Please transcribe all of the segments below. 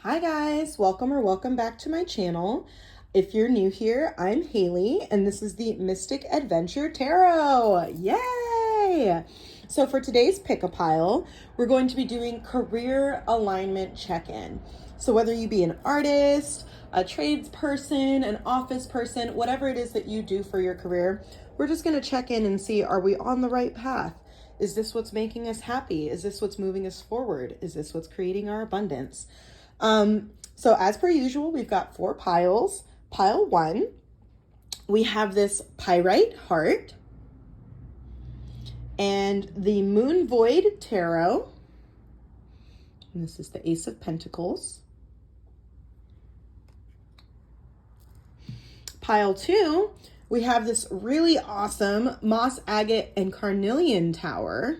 Hi guys, welcome back to my channel. If you're new here, I'm Haley and this is the Mystic Adventure Tarot. Yay! So for today's pick-a-pile, we're going to be doing career alignment check-in. So whether you be an artist, a tradesperson, an office person, whatever it is that you do for your career, we're just going to check in and see, are we on the right path? Is this what's making us happy? Is this what's moving us forward? Is this what's creating our abundance? So as per usual, we've got 4 piles. Pile 1, we have this Pyrite Heart and the Moon Void Tarot. And this is the Ace of Pentacles. Pile 2, we have this really awesome Moss Agate and Carnelian Tower.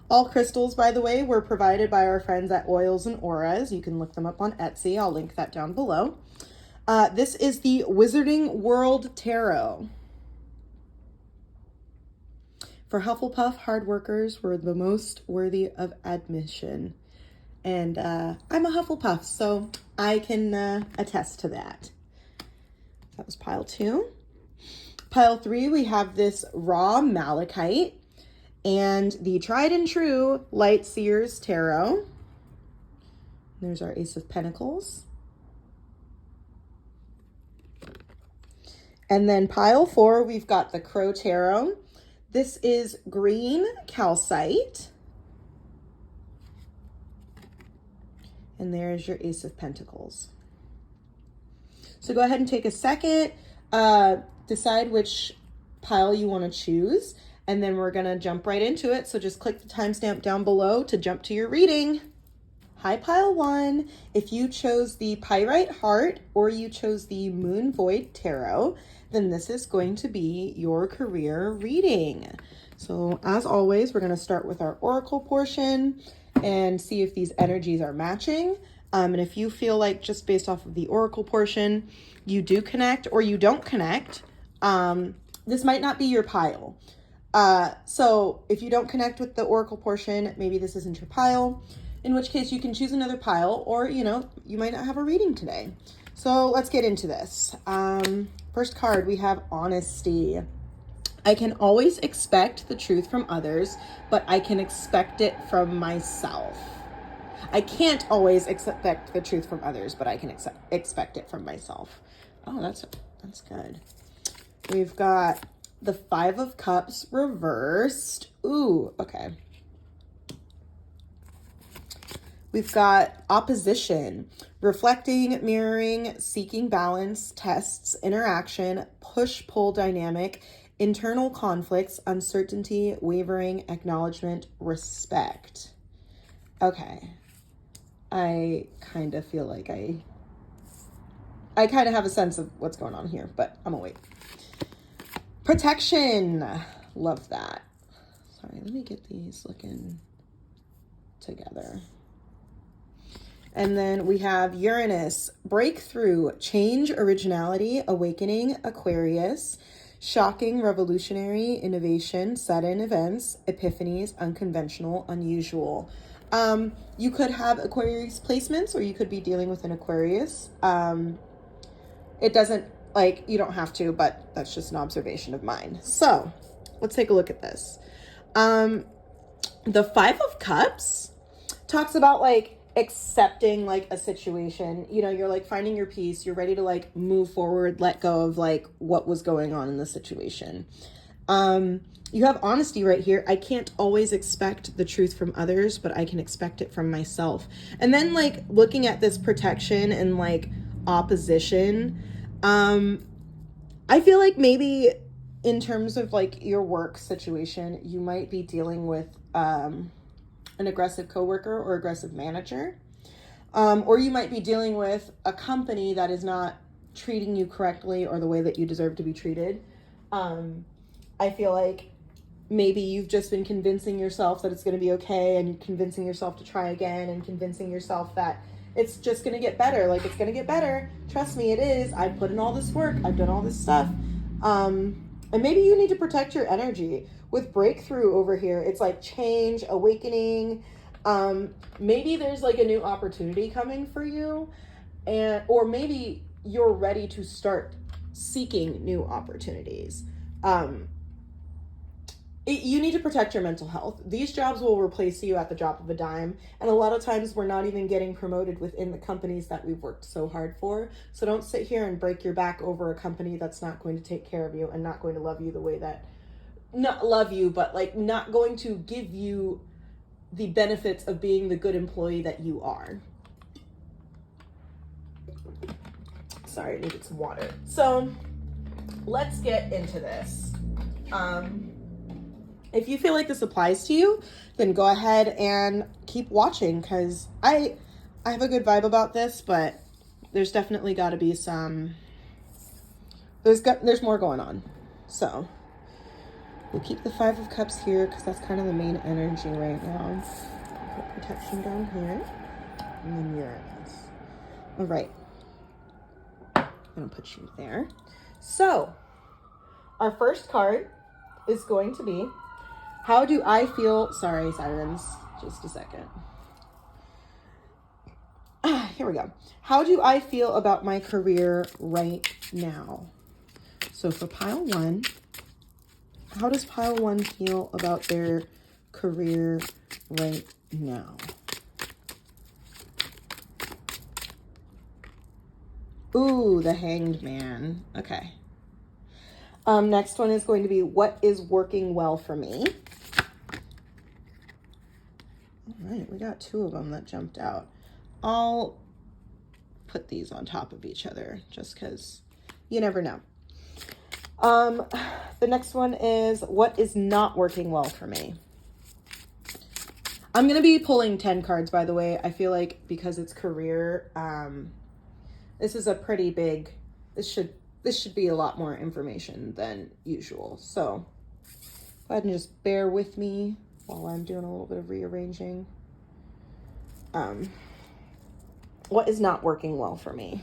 All crystals, by the way, were provided by our friends at Oils and Auras. You can look them up on Etsy. I'll link that down below. This is the Wizarding World Tarot. For Hufflepuff, hard workers were the most worthy of admission. And I'm a Hufflepuff, so I can attest to that. That was pile 2. Pile 3, we have this raw malachite and the tried and true light Seers Tarot. There's our Ace of Pentacles. And then pile 4, we've got the Crow Tarot. This is green calcite. And there's your Ace of Pentacles. So go ahead and take a second, decide which pile you want to choose, and then we're going to jump right into it. So just click the timestamp down below to jump to your reading. Hi, pile 1. If you chose the Pyrite Heart or you chose the Moon Void Tarot, then this is going to be your career reading. So as always, we're going to start with our Oracle portion and see if these energies are matching. And if you feel like just based off of the Oracle portion, you do connect or you don't connect, this might not be your pile. So if you don't connect with the Oracle portion, maybe this isn't your pile, in which case you can choose another pile, or, you know, you might not have a reading today. So let's get into this. First card, we have Honesty. I can always expect the truth from others, but I can expect it from myself. I can't always expect the truth from others, but I can expect it from myself. Oh, that's good. We've got the 5 of Cups reversed. Ooh, okay. We've got Opposition, reflecting, mirroring, seeking balance, tests, interaction, push-pull dynamic, internal conflicts, uncertainty, wavering, acknowledgement, respect. Okay. I kind of feel like I kind of have a sense of what's going on here, but I'm gonna wait. Protection. Love that. Sorry, let me get these looking together. And then we have Uranus, breakthrough, change, originality, awakening, Aquarius, shocking, revolutionary, innovation, sudden events, epiphanies, unconventional, unusual. You could have Aquarius placements, or you could be dealing with an Aquarius. It doesn't, like, you don't have to, but that's just an observation of mine. So let's take a look at this. The 5 of Cups talks about, like, accepting, like, a situation. You know, you're, like, finding your peace. You're ready to, like, move forward, let go of, like, what was going on in the situation. You have Honesty right here. I can't always expect the truth from others, but I can expect it from myself. And then, like, looking at this Protection and, like, Opposition, I feel like maybe in terms of, like, your work situation, you might be dealing with an aggressive coworker or aggressive manager, or you might be dealing with a company that is not treating you correctly or the way that you deserve to be treated. I feel like maybe you've just been convincing yourself that it's going to be okay, and convincing yourself to try again, and convincing yourself that it's just going to get better. Like, it's going to get better. Trust me, it is. I've put in all this work. I've done all this stuff. And maybe you need to protect your energy. With breakthrough over here, it's like change, awakening, Maybe there's like a new opportunity coming for you, or maybe you're ready to start seeking new opportunities. You need to protect your mental health. These jobs will replace you at the drop of a dime. And a lot of times we're not even getting promoted within the companies that we've worked so hard for. So don't sit here and break your back over a company that's not going to take care of you and not going to love you the way that, not love you, but like not going to give you the benefits of being the good employee that you are. Sorry, I needed some water. So let's get into this. If you feel like this applies to you, then go ahead and keep watching, because I have a good vibe about this, but there's definitely got to be some, there's more going on. So we'll keep the Five of Cups here because that's kind of the main energy right now. Put protection down here, and then Uranus. All right, I'm gonna put you there. So our first card is going to be, how do I feel? Sorry, sirens, just a second. Here we go. How do I feel about my career right now? So for pile one, how does pile one feel about their career right now? Ooh, the Hanged Man. Okay. Next one is going to be, what is working well for me? All right, we got two of them that jumped out. I'll put these on top of each other just because you never know. The next one is, what is not working well for me? I'm going to be pulling 10 cards, by the way. I feel like because it's career, this is a pretty big, this should be a lot more information than usual. So go ahead and just bear with me while I'm doing a little bit of rearranging. What is not working well for me?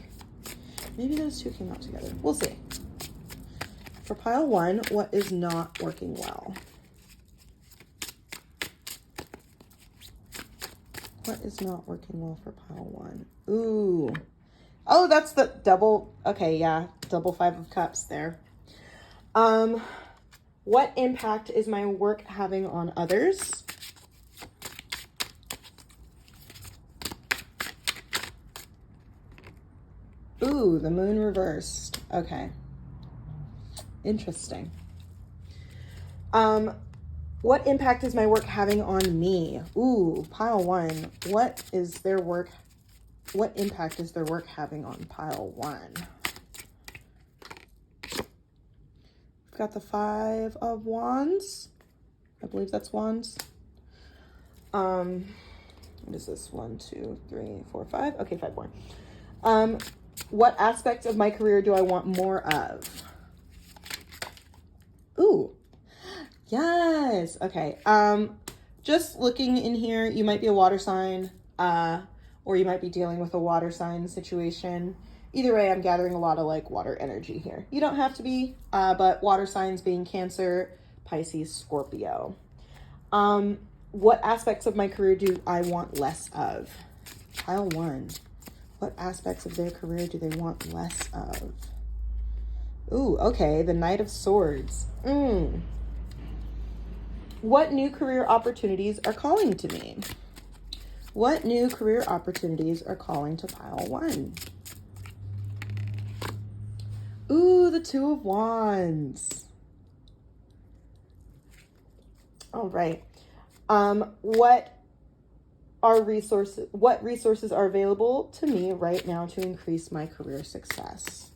Maybe those two came out together. We'll see. For pile one, what is not working well? What is not working well for pile one? Ooh. Oh, that's the double. Okay, yeah. Double Five of Cups there. What impact is my work having on others? Ooh, the Moon reversed. Okay. Interesting. What impact is my work having on me? Ooh, pile one. What impact is their work having on pile one? We've got the Five of Wands. I believe that's Wands. What is this? 1, 2, 3, 4, 5. Okay, 5 more. What aspects of my career do I want more of? Ooh, yes. Okay. Just looking in here, you might be a water sign, or you might be dealing with a water sign situation. Either way, I'm gathering a lot of like water energy here. You don't have to be, but water signs being Cancer, Pisces, Scorpio. What aspects of my career do I want less of? Pile one. What aspects of their career do they want less of? Ooh, okay, the Knight of Swords. What new career opportunities are calling to me? What new career opportunities are calling to pile one? Ooh, the Two of Wands. All right. What resources are available to me right now to increase my career success?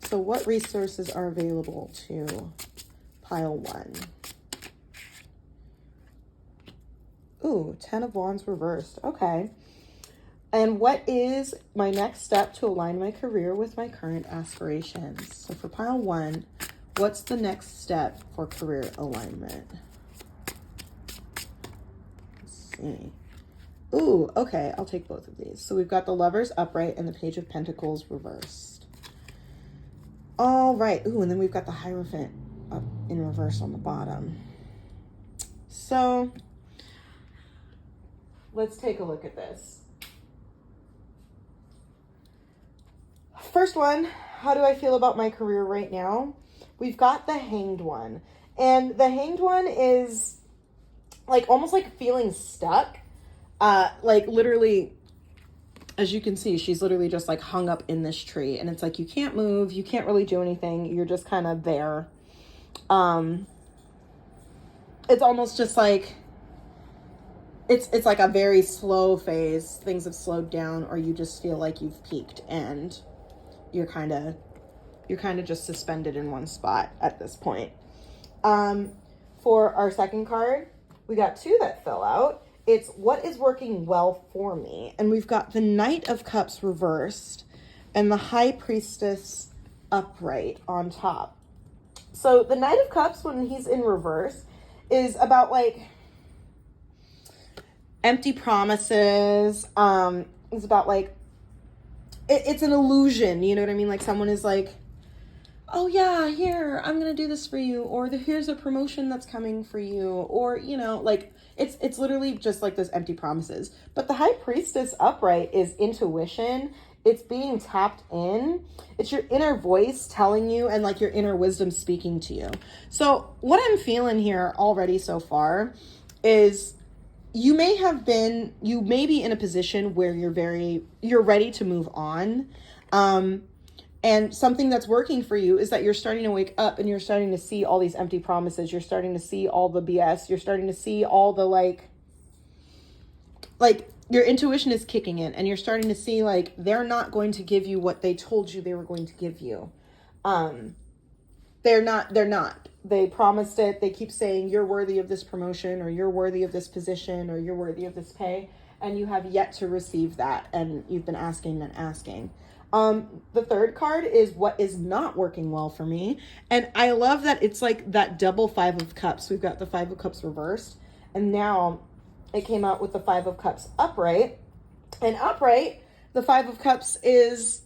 So what resources are available to pile one? Ooh, 10 of Wands reversed. Okay. And what is my next step to align my career with my current aspirations? So for pile one, what's the next step for career alignment? Let's see. Ooh, okay, I'll take both of these. So we've got the Lovers upright and the Page of Pentacles reversed. All right. Ooh, and then we've got the Hierophant up in reverse on the bottom. So let's take a look at this. First one, how do I feel about my career right now? We've got the Hanged One. And the Hanged One is like almost like feeling stuck. Like literally, as you can see, she's literally just like hung up in this tree. And it's like, you can't move. You can't really do anything. You're just kind of there. It's almost just like, it's like a very slow phase. Things have slowed down, or you just feel like you've peaked and you're kind of just suspended in one spot at this point. For our second card, we got two that fell out. It's what is working well for me. And we've got the Knight of Cups reversed and the High Priestess upright on top. So the Knight of Cups, when he's in reverse, is about like empty promises. It's about like, it's an illusion. You know what I mean? Like someone is like, oh yeah, here, I'm going to do this for you. Or here's a promotion that's coming for you. Or, you know, like it's literally just like those empty promises. But the High Priestess upright is intuition. It's being tapped in. It's your inner voice telling you, and like your inner wisdom speaking to you. So what I'm feeling here already so far is you may be in a position where you're ready to move on. And something that's working for you is that you're starting to wake up and you're starting to see all these empty promises. You're starting to see all the BS. You're starting to see all the like your intuition is kicking in, and you're starting to see like they're not going to give you what they told you they were going to give you. They're not. They promised it. They keep saying you're worthy of this promotion, or you're worthy of this position, or you're worthy of this pay, and you have yet to receive that, and you've been asking and asking. The third card is what is not working well for me. And I love that it's like that double Five of Cups. We've got the Five of Cups reversed, and now it came out with the Five of Cups upright. And upright, the Five of Cups is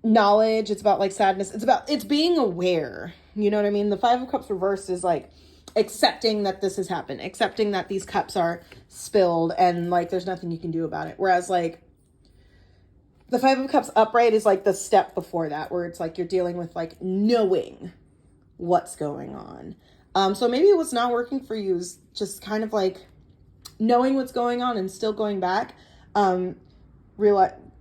knowledge. It's about like sadness. It's being aware. You know what I mean? The Five of Cups reversed is like accepting that this has happened, accepting that these cups are spilled, and like there's nothing you can do about it. Whereas like the Five of Cups upright is like the step before that, where it's like you're dealing with like knowing what's going on. So maybe what's not working for you is just kind of like knowing what's going on and still going back.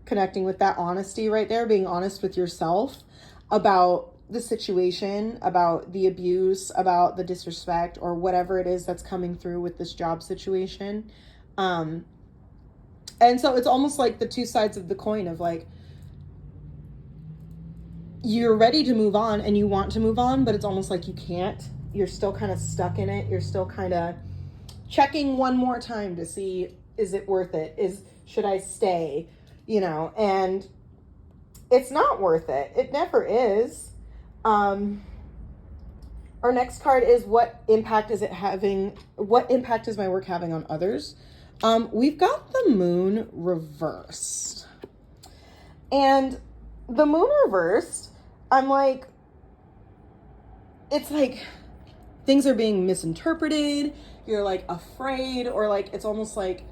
Connecting with that honesty right there, being honest with yourself about the situation, about the abuse, about the disrespect, or whatever it is that's coming through with this job situation. And so it's almost like the two sides of the coin of like, you're ready to move on and you want to move on, but it's almost like you can't. You're still kind of stuck in it. You're still kind of checking one more time to see, is it worth it? Should I stay? You know, and it's not worth it. It never is. Our next card is what impact is it having? What impact is my work having on others? We've got the Moon reversed. And the Moon reversed, I'm like, it's like things are being misinterpreted. You're like afraid, or like it's almost like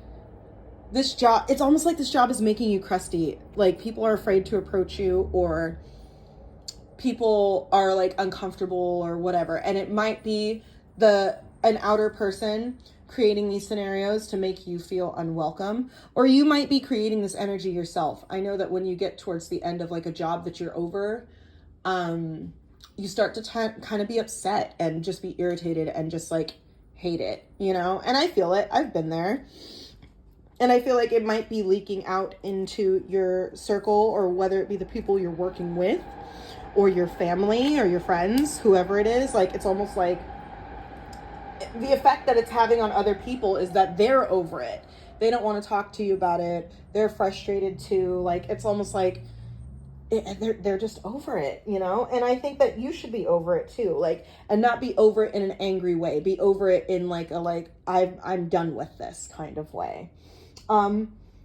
this job is making you crusty. Like people are afraid to approach you, or people are like uncomfortable or whatever. And it might be an outer person creating these scenarios to make you feel unwelcome, or you might be creating this energy yourself. I know that when you get towards the end of like a job that you're over, you start to kind of be upset and just be irritated and just like hate it, you know? And I feel it. I've been there. And I feel like it might be leaking out into your circle, or whether it be the people you're working with, or your family, or your friends, whoever it is. Like, it's almost like the effect that it's having on other people is that they're over it. They don't want to talk to you about it. They're frustrated too. Like, it's almost like they're just over it, you know? And I think that you should be over it too. Like, and not be over it in an angry way. Be over it in like I'm done with this kind of way.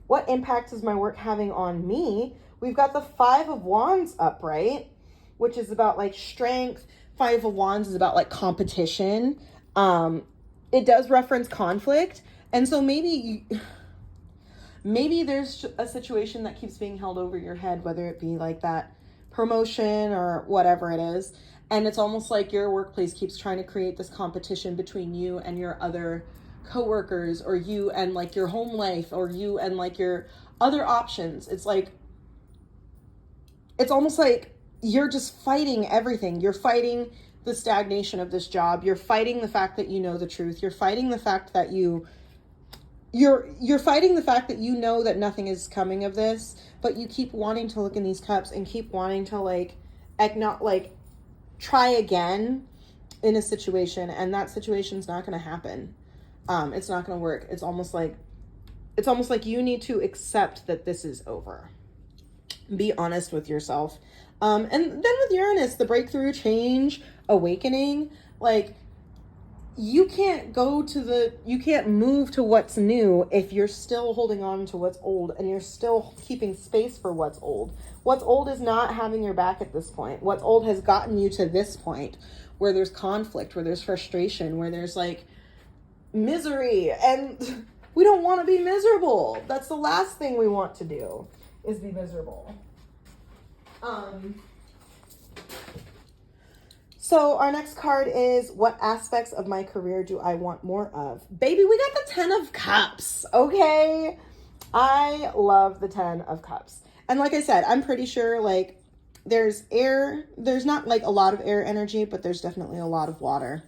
What impact is my work having on me? We've got the Five of Wands upright, which is about like strength. Five of Wands is about like competition. It does reference conflict, And so maybe there's a situation that keeps being held over your head, whether it be like that promotion or whatever it is. And it's almost like your workplace keeps trying to create this competition between you and your other coworkers, or you and like your home life, or you and like your other options. It's like, it's almost like you're just fighting everything. You're fighting the stagnation of this job. You're fighting the fact that you know the truth. You're fighting the fact that you're fighting the fact that you know that nothing is coming of this, but you keep wanting to look in these cups and keep wanting to like try again in a situation, and that situation's not going to happen. It's not going to work. It's almost like you need to accept that this is over. Be honest with yourself. And then with Uranus, the breakthrough, change, awakening, like you can't move to what's new if you're still holding on to what's old, and you're still keeping space for what's old. What's old is not having your back at this point. What's old has gotten you to this point where there's conflict, where there's frustration, where there's like misery, and we don't want to be miserable. That's the last thing we want to do, is be miserable. So our next card is, what aspects of my career do I want more of? Baby, we got the 10 of Cups, okay? I love the 10 of Cups. And like I said, I'm pretty sure like there's not like a lot of air energy, but there's definitely a lot of water.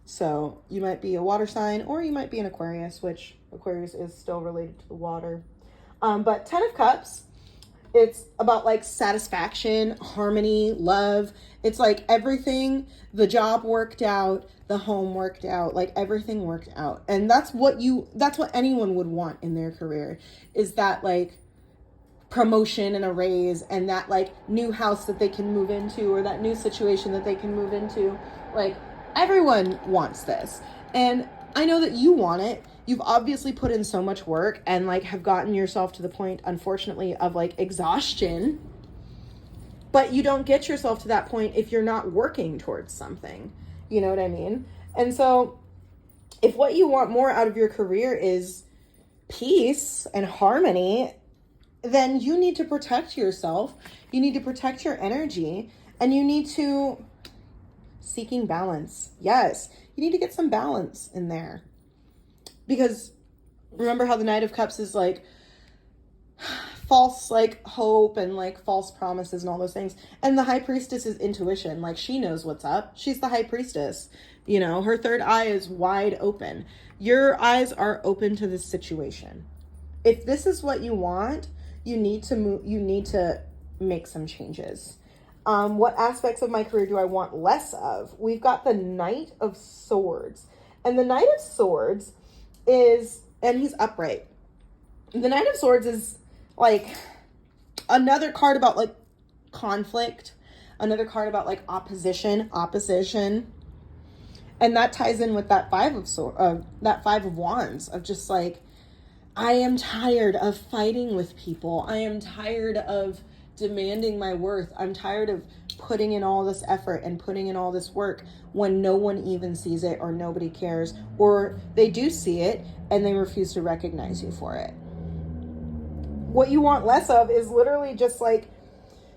So you might be a water sign, or you might be an Aquarius, which Aquarius is still related to the water. But 10 of Cups, it's about like satisfaction, harmony, love. It's like everything, the job worked out, the home worked out, like everything worked out. And that's what anyone would want in their career, is that like promotion and a raise, and that like new house that they can move into, or that new situation that they can move into. Like everyone wants this. And I know that you want it. You've obviously put in so much work and like have gotten yourself to the point, unfortunately, of like exhaustion. But you don't get yourself to that point if you're not working towards something. You know what I mean? And so if what you want more out of your career is peace and harmony, then you need to protect yourself. You need to protect your energy, and you need to seeking balance. Yes, you need to get some balance in there. Because remember how the Knight of Cups is like false like hope and like false promises and all those things. And the High Priestess is intuition. Like she knows what's up. She's the High Priestess. You know, her third eye is wide open. Your eyes are open to this situation. If this is what you want, you need to move. You need to make some changes. What aspects of my career do I want less of? We've got the Knight of Swords. And the Knight of Swords is, and he's upright. The Knight of Swords is like another card about like conflict, another card about like opposition. And that ties in with that Five of Wands, of just like, I am tired of fighting with people. I am tired of demanding my worth. I'm tired of putting in all this effort and putting in all this work when no one even sees it, or nobody cares, or they do see it and they refuse to recognize you for it. What you want less of is literally just like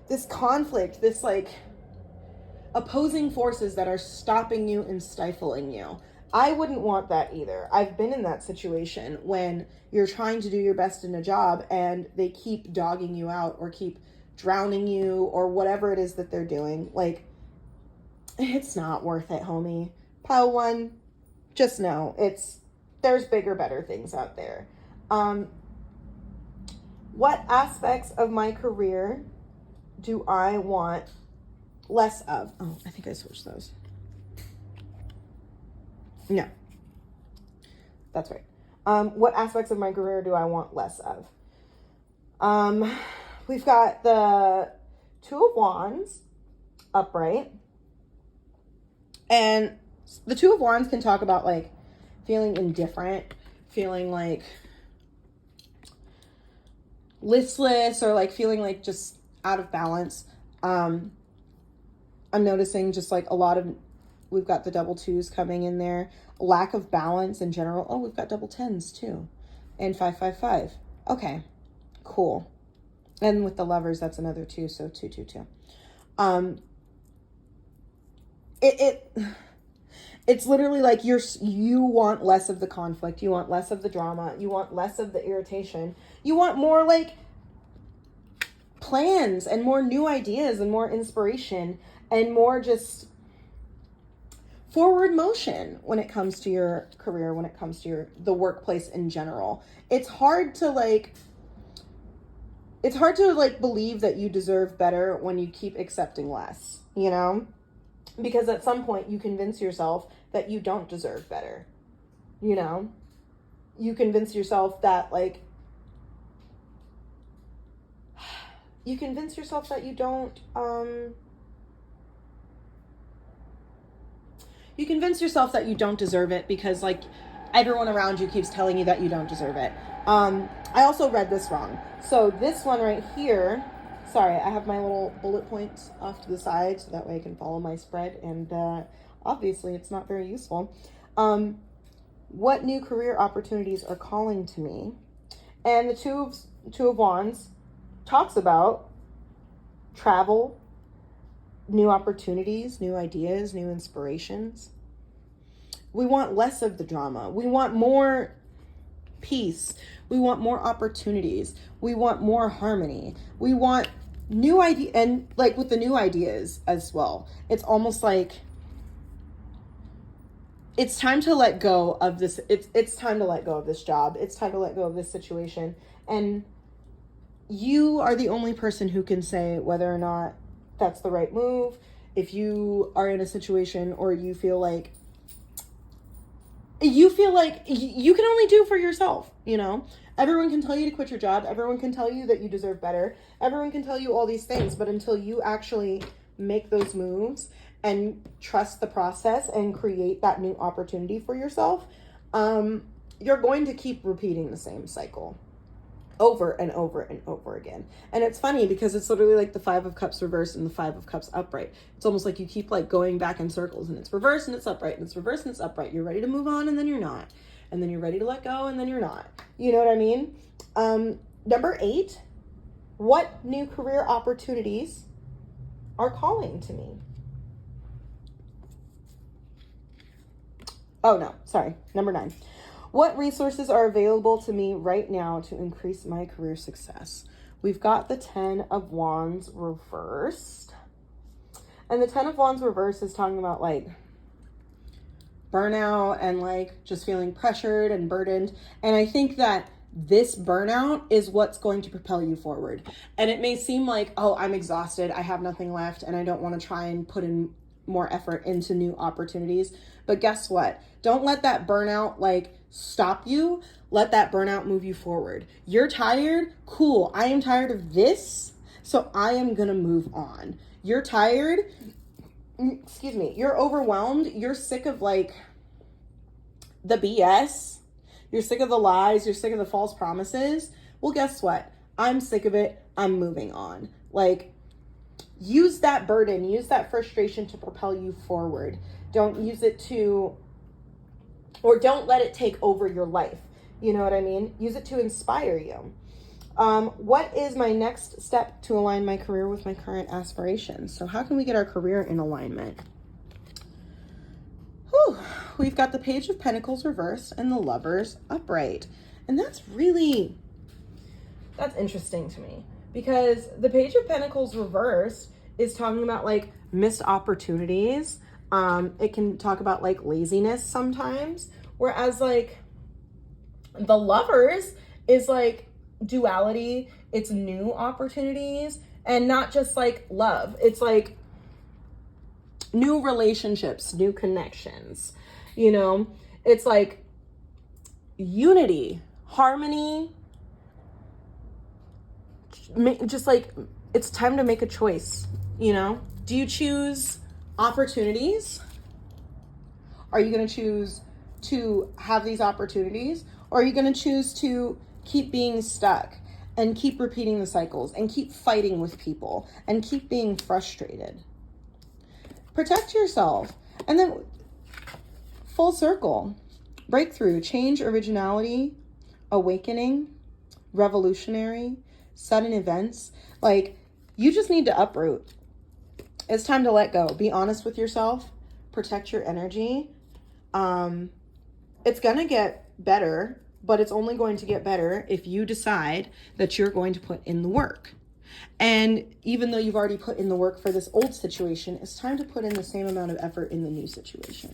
this conflict, this like opposing forces that are stopping you and stifling you. I wouldn't want that either. I've been in that situation when you're trying to do your best in a job and they keep dogging you out, or keep drowning you, or whatever it is that they're doing. Like, it's not worth it, homie. Pile one, just know there's bigger, better things out there. What aspects of my career do I want less of? Oh, I think I switched those. No, that's right. What aspects of my career do I want less of? We've got the Two of Wands upright. And the Two of Wands can talk about like feeling indifferent, feeling like listless, or like feeling like just out of balance. I'm noticing just like a lot of we've got the double 2s coming in there. Lack of balance in general. Oh, we've got double 10s too. And 555. Okay, cool. And with the Lovers, that's another 2, so 2, 2, 2. It's literally like you want less of the conflict, you want less of the drama, you want less of the irritation, you want more like plans and more new ideas and more inspiration and more just forward motion when it comes to your career, when it comes to the workplace in general. It's hard to believe that you deserve better when you keep accepting less, you know? Because at some point you convince yourself that you don't deserve better, you know? You convince yourself that you convince yourself that you don't, you convince yourself that you don't deserve it because everyone around you keeps telling you that you don't deserve it. I also read this wrong. So this one right here, sorry, I have my little bullet points off to the side so that way I can follow my spread, and obviously it's not very useful. What new career opportunities are calling to me? And the two of Wands talks about travel, new opportunities, new ideas, new inspirations. We want less of the drama. We want more peace. We want more opportunities. We want more harmony. We want new ideas, and with the new ideas as well. It's almost like it's time to let go of this. It's time to let go of this job. It's time to let go of this situation. And you are the only person who can say whether or not that's the right move. If you are in a situation or you feel like you can only do for yourself, you know? Everyone can tell you to quit your job. Everyone can tell you that you deserve better. Everyone can tell you all these things, but until you actually make those moves and trust the process and create that new opportunity for yourself, you're going to keep repeating the same cycle over and over and over again. And it's funny because it's literally like the 5 of Cups reversed and the 5 of Cups upright. It's almost like you keep going back in circles, and it's reversed and it's upright and it's reversed and it's upright. You're ready to move on and then you're not. And then you're ready to let go and then you're not. You know what I mean? Number 8, what new career opportunities are calling to me? Oh no, sorry. Number 9. What resources are available to me right now to increase my career success? We've got the 10 of Wands reversed. And the 10 of Wands reversed is talking about burnout and just feeling pressured and burdened. And I think that this burnout is what's going to propel you forward. And it may seem like, oh, I'm exhausted, I have nothing left, and I don't want to try and put in more effort into new opportunities. But guess what? Don't let that burnout stop you. Let that burnout move you forward. You're tired? Cool. I am tired of this, so I am gonna move on. You're tired? Excuse me. You're overwhelmed. You're sick of the BS. You're sick of the lies. You're sick of the false promises. Well, guess what? I'm sick of it. I'm moving on. Use that burden, use that frustration to propel you forward. Don't use it or don't let it take over your life. You know what I mean? Use it to inspire you. What is my next step to align my career with my current aspirations? So how can we get our career in alignment? Whew. We've got the Page of Pentacles reversed and the Lovers upright. And that's interesting to me. Because the Page of Pentacles reversed is talking about missed opportunities. It can talk about laziness sometimes. Whereas the Lovers is duality. It's new opportunities and not just love. It's new relationships, new connections. You know, it's unity, harmony. Just it's time to make a choice, you know? Do you choose opportunities? Are you going to choose to have these opportunities? Or are you going to choose to keep being stuck and keep repeating the cycles and keep fighting with people and keep being frustrated? Protect yourself. And then full circle, breakthrough, change, originality, awakening, revolutionary, sudden events. Like, you just need to uproot. It's time to let go. Be honest with yourself. Protect your energy. It's going to get better, but it's only going to get better if you decide that you're going to put in the work. And even though you've already put in the work for this old situation, it's time to put in the same amount of effort in the new situation,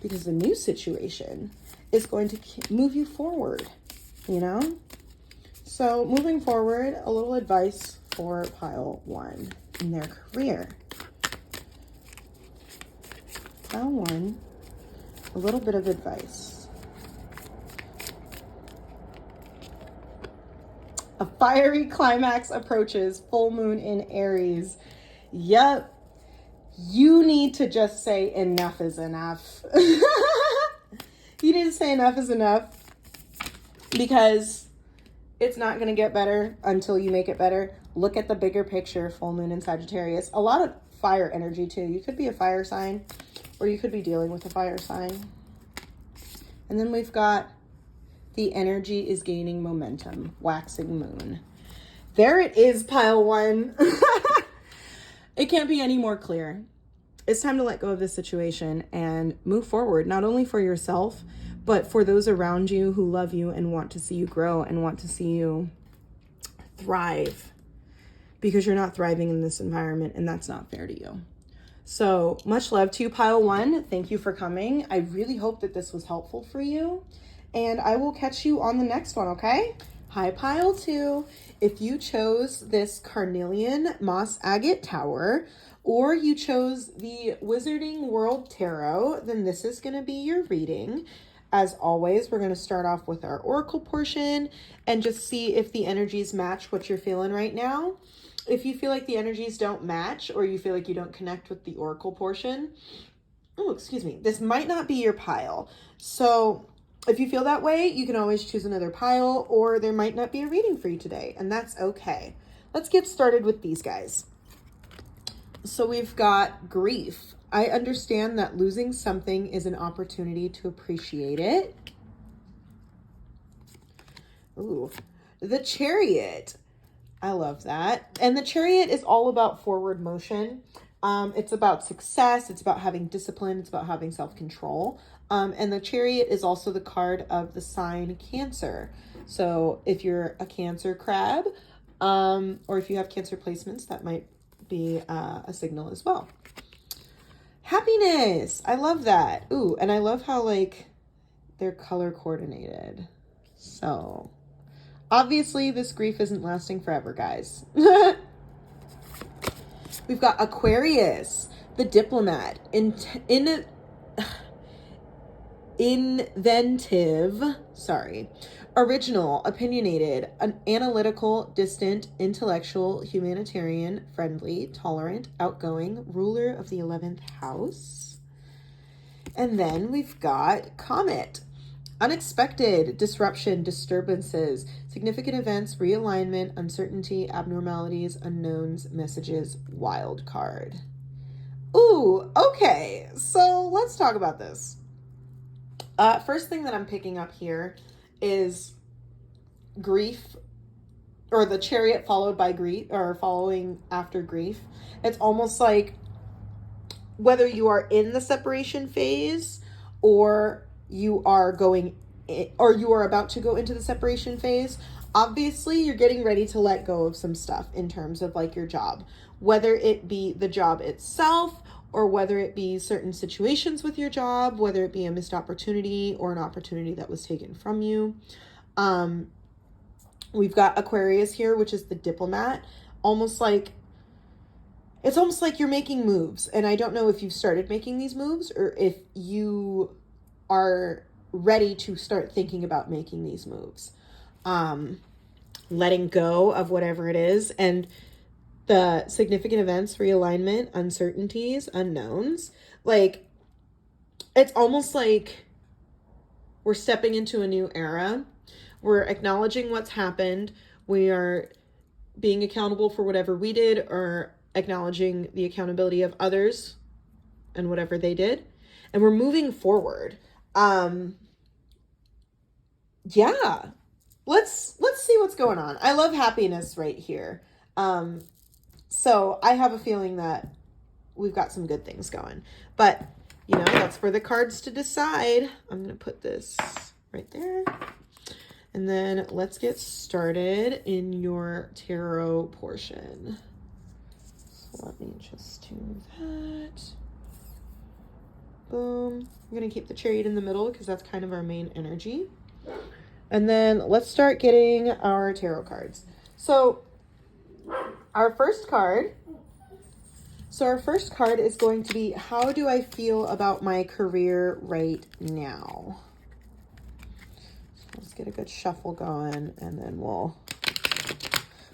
because the new situation is going to move you forward, you know? So moving forward, a little advice for pile 1 in their career. Pile 1, a little bit of advice. A fiery climax approaches, full moon in Aries. Yep. You need to just say enough is enough. You need to say enough is enough, because it's not going to get better until you make it better. Look at the bigger picture, full moon in Sagittarius. A lot of fire energy too. You could be a fire sign, or you could be dealing with a fire sign. And then we've got the energy is gaining momentum, waxing moon. There it is, pile 1. It can't be any more clear. It's time to let go of this situation and move forward, not only for yourself, but for those around you who love you and want to see you grow and want to see you thrive, because you're not thriving in this environment, and that's not fair to you. So much love to you, pile 1. Thank you for coming. I really hope that this was helpful for you. And I will catch you on the next one, okay? Hi, pile 2. If you chose this Carnelian Moss Agate Tower, or you chose the Wizarding World Tarot, then this is going to be your reading. As always, we're going to start off with our Oracle portion and just see if the energies match what you're feeling right now. If you feel like the energies don't match, or you feel like you don't connect with the Oracle portion, this might not be your pile. So if you feel that way, you can always choose another pile, or there might not be a reading for you today, and that's okay. Let's get started with these guys. So we've got grief. I understand that losing something is an opportunity to appreciate it. Ooh, the Chariot. I love that. And the Chariot is all about forward motion. It's about success. It's about having discipline. It's about having self-control. And the Chariot is also the card of the sign Cancer. So if you're a Cancer crab, or if you have Cancer placements, that might be a signal as well. Happiness. I love that. Ooh, and I love how like they're color coordinated. So obviously this grief isn't lasting forever, guys. We've got Aquarius, the diplomat, inventive, original, opinionated, analytical, distant, intellectual, humanitarian, friendly, tolerant, outgoing, ruler of the 11th house. And then we've got Comet, unexpected, disruption, disturbances, significant events, realignment, uncertainty, abnormalities, unknowns, messages, wild card. Ooh, okay, so let's talk about this. First thing that I'm picking up here is grief, or the Chariot followed by grief, or following after grief. It's almost like whether you are in the separation phase, or you are about to go into the separation phase. Obviously, you're getting ready to let go of some stuff in terms of like your job, whether it be the job itself, or whether it be certain situations with your job, whether it be a missed opportunity or an opportunity that was taken from you. We've got Aquarius here, which is the diplomat. It's almost like you're making moves. And I don't know if you've started making these moves, or if you are ready to start thinking about making these moves. Letting go of whatever it is. And the significant events, realignment, uncertainties, unknowns. Like, it's almost like we're stepping into a new era. We're acknowledging what's happened. We are being accountable for whatever we did, or acknowledging the accountability of others and whatever they did. and we're moving forward. Yeah, let's see what's going on. I love happiness right here. So I have a feeling that we've got some good things going, but you know, that's for the cards to decide. I'm going to put this right there. And then let's get started in your tarot portion. So let me just do that. Boom. I'm going to keep the chariot in the middle because that's kind of our main energy. And then let's start getting our tarot cards. So our first card is going to be, how do I feel about my career right now? So let's get a good shuffle going, and then we'll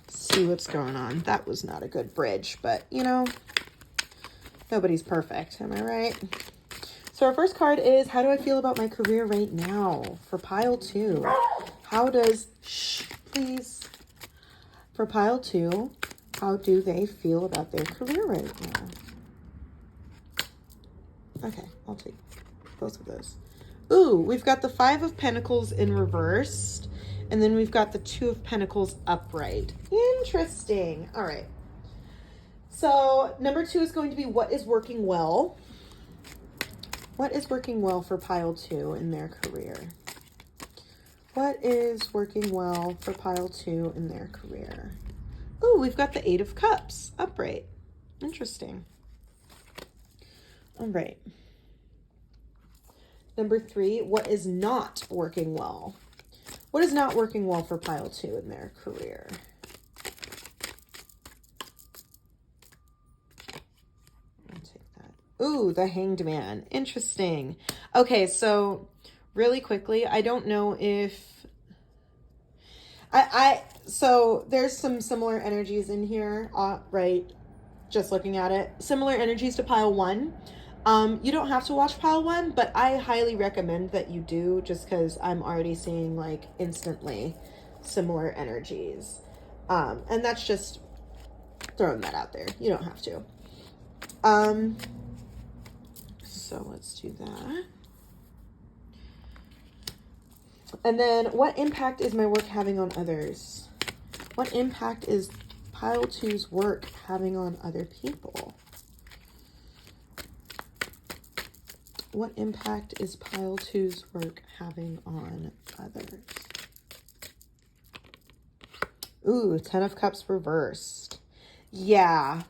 see what's going on. That was not a good bridge, but you know, nobody's perfect. Am I right? So our first card is, how do I feel about my career right now? For pile 2, how does, shh, please. For pile 2, how do they feel about their career right now? Okay, I'll take both of those. Ooh, we've got the 5 of Pentacles in reversed, and then we've got the 2 of Pentacles upright. Interesting. All right. So number 2 is going to be, what is working well? What is working well for pile 2 in their career? What is working well for pile 2 in their career? Oh, we've got the 8 of Cups upright. Interesting. All right. Number 3, what is not working well? What is not working well for pile 2 in their career? I'll take that. Ooh, the Hanged Man. Interesting. Okay, so really quickly, I don't know if so there's some similar energies in here, right? Just looking at it, similar energies to pile 1. You don't have to watch pile 1, but I highly recommend that you do, just because I'm already seeing like instantly similar energies. And that's just throwing that out there. You don't have to. So let's do that. And then, what impact is my work having on others? What impact is pile 2's work having on other people? What impact is pile 2's work having on others? Ooh, 10 of Cups reversed. Yeah,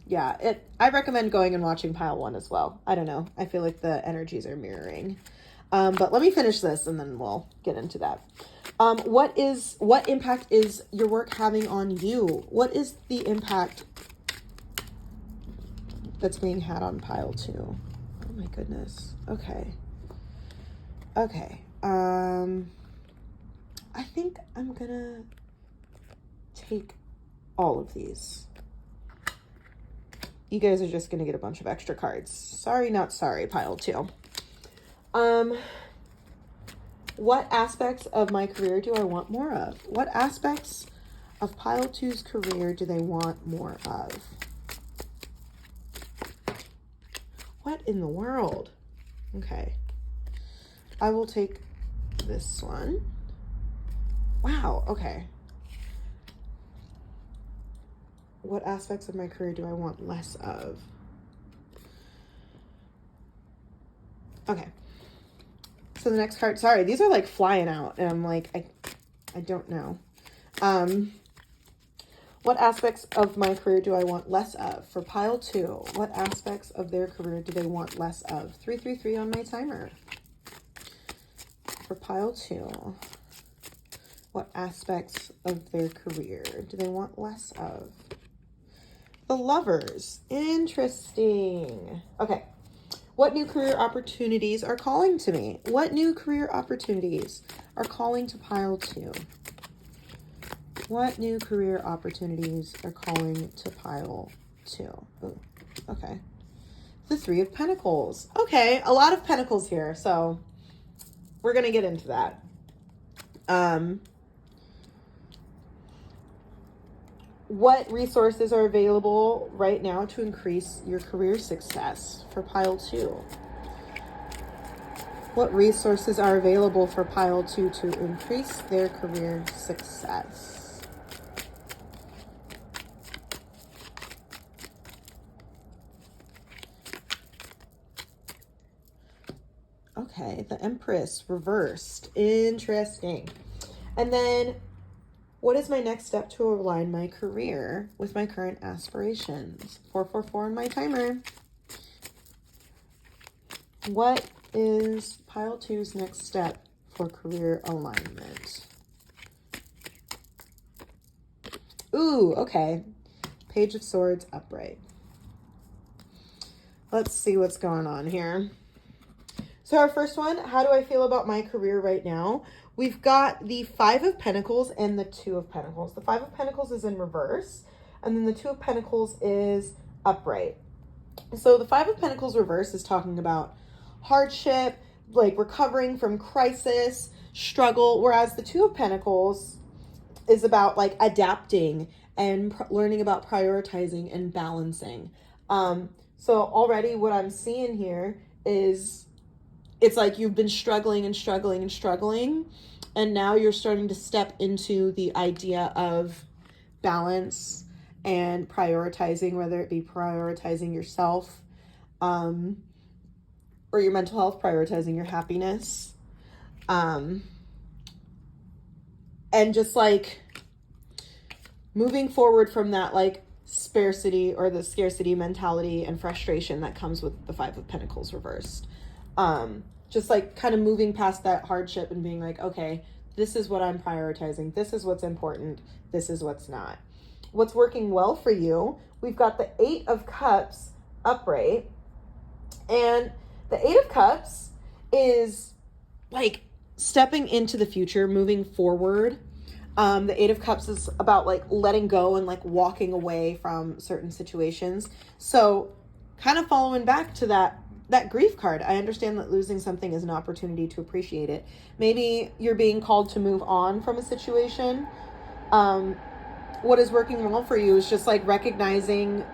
yeah. I recommend going and watching pile 1 as well. I don't know. I feel like the energies are mirroring. But let me finish this and then we'll get into that. What impact is your work having on you? What is the impact that's being had on pile 2? Oh my goodness. Okay. Okay. I think I'm gonna take all of these. You guys are just gonna get a bunch of extra cards. Sorry, not sorry, pile 2. What aspects of my career do I want more of? What aspects of pile 2's career do they want more of? What in the world? Okay. I will take this one. Wow, okay. What aspects of my career do I want less of? Okay. So the next card, sorry, these are like flying out and I'm like, I don't know. What aspects of my career do I want less of? For pile 2, what aspects of their career do they want less of? 333 on my timer. For pile 2, what aspects of their career do they want less of? The Lovers. Interesting. Okay. What new career opportunities are calling to me? What new career opportunities are calling to pile 2? What new career opportunities are calling to pile 2? Ooh, okay. The 3 of Pentacles. Okay, a lot of Pentacles here, so we're going to get into that. What resources are available right now to increase your career success for pile 2? What resources are available for pile 2 to increase their career success? Okay, the Empress reversed. Interesting. And then, what is my next step to align my career with my current aspirations? 444 on my timer. What is pile 2's next step for career alignment? Ooh, okay. Page of Swords upright. Let's see what's going on here. So our first one, how do I feel about my career right now? We've got the 5 of Pentacles and the 2 of Pentacles. The 5 of Pentacles is in reverse, and then the 2 of Pentacles is upright. So the 5 of Pentacles reverse is talking about hardship, like recovering from crisis, struggle, whereas the 2 of Pentacles is about like adapting and learning about prioritizing and balancing. So already what I'm seeing here is it's like you've been struggling and struggling and struggling, and now you're starting to step into the idea of balance and prioritizing, whether it be prioritizing yourself, or your mental health, prioritizing your happiness, and just like moving forward from that like scarcity or the scarcity mentality and frustration that comes with the 5 of Pentacles reversed. Just like kind of moving past that hardship and being like, okay, this is what I'm prioritizing. This is what's important. This is what's not. What's working well for you? We've got the 8 of Cups upright, and the 8 of Cups is like stepping into the future, moving forward. The 8 of Cups is about like letting go and like walking away from certain situations. So kind of following back to that grief card. I understand that losing something is an opportunity to appreciate it. Maybe you're being called to move on from a situation. What is working well for you is just like recognizing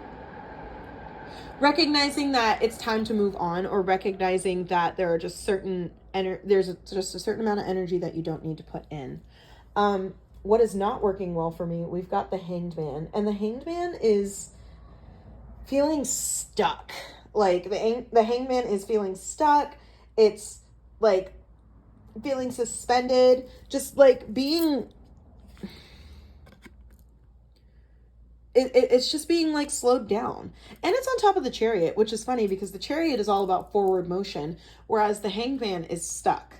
that it's time to move on, or recognizing that there are just just a certain amount of energy that you don't need to put in. What is not working well for me? We've got the Hanged Man, and the Hanged Man is feeling stuck. Like the Hanged Man is feeling stuck. It's like feeling suspended, just like being, it's just being like slowed down. And it's on top of the Chariot, which is funny because the Chariot is all about forward motion, whereas the Hanged Man is stuck,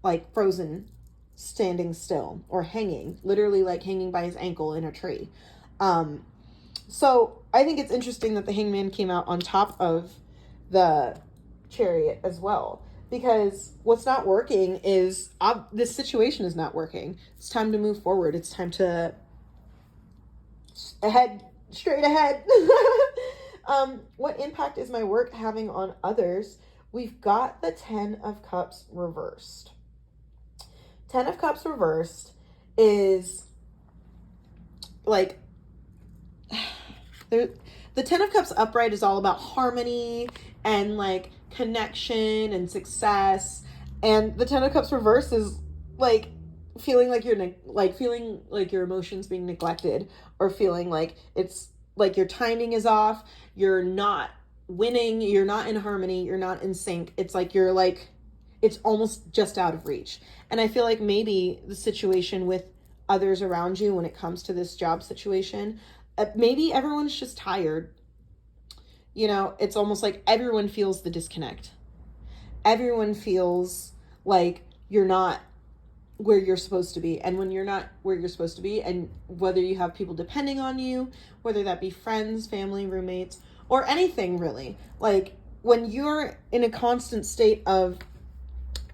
like frozen, standing still, or hanging, literally like hanging by his ankle in a tree. So I think it's interesting that the Hanged Man came out on top of the Chariot as well, because what's not working is this situation is not working. It's time to move forward. It's time to straight ahead. What impact is my work having on others? We've got the 10 of Cups reversed. 10 of Cups reversed is like, the 10 of Cups upright is all about harmony and like connection and success, and the 10 of Cups reversed is like feeling like feeling like your emotions being neglected, or feeling like it's like your timing is off, you're not winning, you're not in harmony, you're not in sync. It's like you're like, it's almost just out of reach. And I feel like maybe the situation with others around you when it comes to this job situation, maybe everyone's just tired. You know, it's almost like everyone feels the disconnect. Everyone feels like you're not where you're supposed to be. And when you're not where you're supposed to be, and whether you have people depending on you, whether that be friends, family, roommates, or anything really, like when you're in a constant state of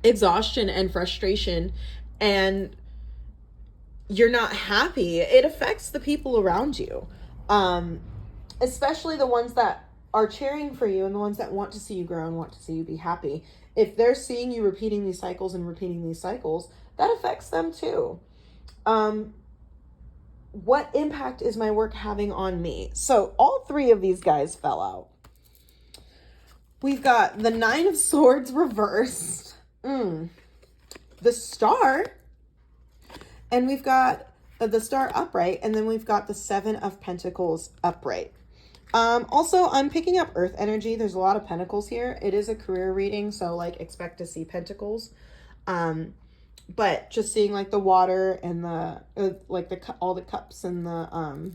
exhaustion and frustration and you're not happy, it affects the people around you, especially the ones that are cheering for you and the ones that want to see you grow and want to see you be happy. If they're seeing you repeating these cycles, that affects them too. What impact is my work having on me? So all 3 of these guys fell out. We've got the 9 of Swords reversed, the Star, and we've got the Star upright, and then we've got the Seven of Pentacles upright. Also, I'm picking up Earth energy. There's a lot of Pentacles here. It is a career reading, so like expect to see Pentacles. But just seeing like the water and the all the cups and the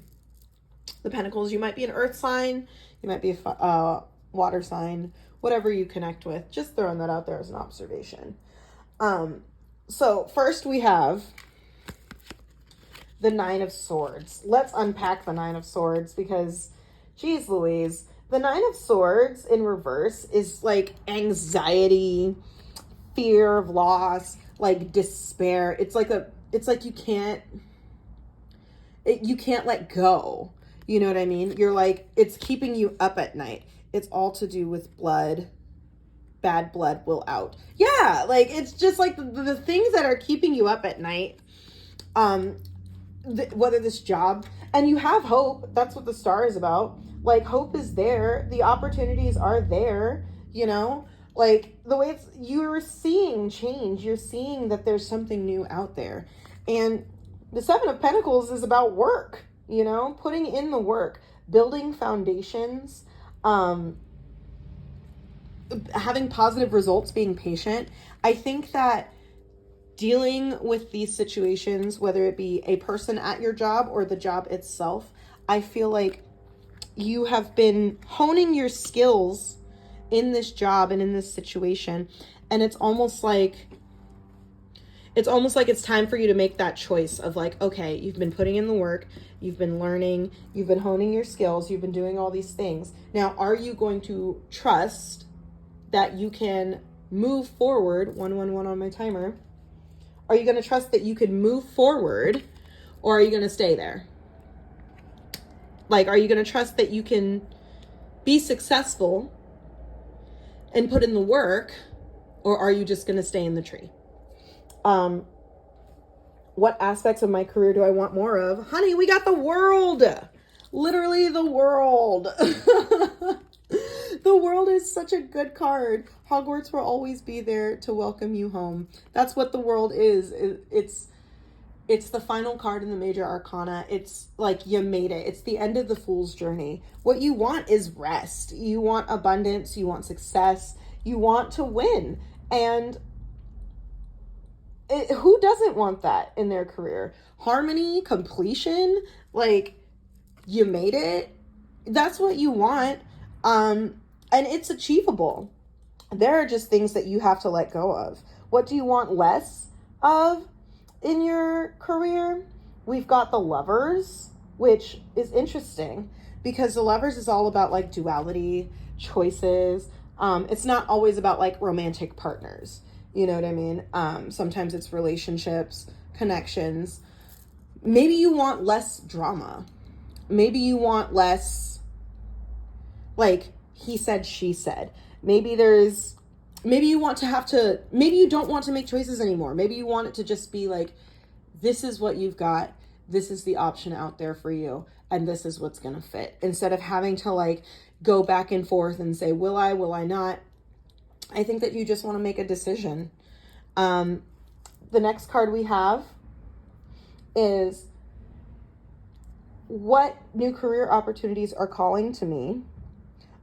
Pentacles. You might be an Earth sign. You might be a water sign. Whatever you connect with. Just throwing that out there as an observation. So first we have the Nine of Swords. Let's unpack the Nine of Swords because, geez Louise, the Nine of Swords in reverse is like anxiety, fear of loss, like despair. It's like you can't let go. You know what I mean? You're like, it's keeping you up at night. It's all to do with blood. Bad blood will out. Yeah, like it's just like the things that are keeping you up at night. Whether this job, and you have hope. That's what the Star is about. Like hope is there. The opportunities are there, you know, like the way you're seeing change. You're seeing that there's something new out there. And the Seven of Pentacles is about work, you know, putting in the work, building foundations, having positive results, being patient. I think that dealing with these situations, whether it be a person at your job or the job itself, I feel like you have been honing your skills in this job and in this situation. And it's almost like it's time for you to make that choice of like, okay, you've been putting in the work, you've been learning, you've been honing your skills, you've been doing all these things. Now, are you going to trust that you can move forward? 111 on my timer. Are you going to trust that you can move forward, or are you going to stay there? Like, are you going to trust that you can be successful and put in the work, or are you just going to stay in the tree? What aspects of my career do I want more of? Honey, we got the World. Literally the World. The World is such a good card. Hogwarts will always be there to welcome you home. That's what the World is. It's the final card in the major arcana. It's like you made it. It's the end of the fool's journey. What you want is rest. You want abundance. You want success. You want to win. And who doesn't want that in their career? Harmony, completion, like you made it. That's what you want. And it's achievable. There are just things that you have to let go of. What do you want less of in your career? We've got the Lovers, which is interesting because the Lovers is all about like duality, choices. It's not always about like romantic partners. You know what I mean? Sometimes it's relationships, connections. Maybe you want less drama. Maybe you want less like he said, she said. Maybe you want to have to, maybe you don't want to make choices anymore. Maybe you want it to just be like, this is what you've got. This is the option out there for you. And this is what's going to fit. Instead of having to like go back and forth and say, will I not? I think that you just want to make a decision. The next card we have is what new career opportunities are calling to me.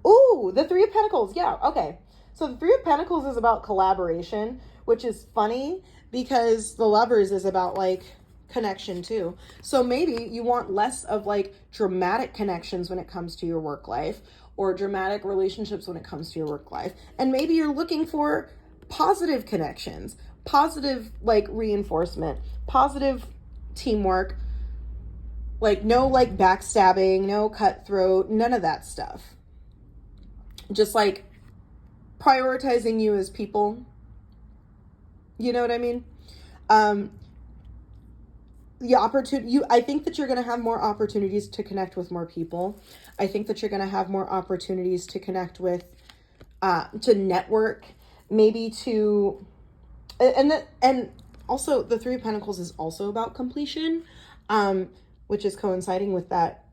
Ooh, the Three of Pentacles. Yeah, okay. So the Three of Pentacles is about collaboration, which is funny because the Lovers is about like connection too. So maybe you want less of like dramatic connections when it comes to your work life, or dramatic relationships when it comes to your work life. And maybe you're looking for positive connections, positive like reinforcement, positive teamwork, like no like backstabbing, no cutthroat, none of that stuff. Just like prioritizing you as people. You know what I mean? The opportunity, I think that you're going to have more opportunities to connect with more people. I think that you're going to have more opportunities to connect with, to network, maybe to, and also the Three of Pentacles is also about completion, which is coinciding with that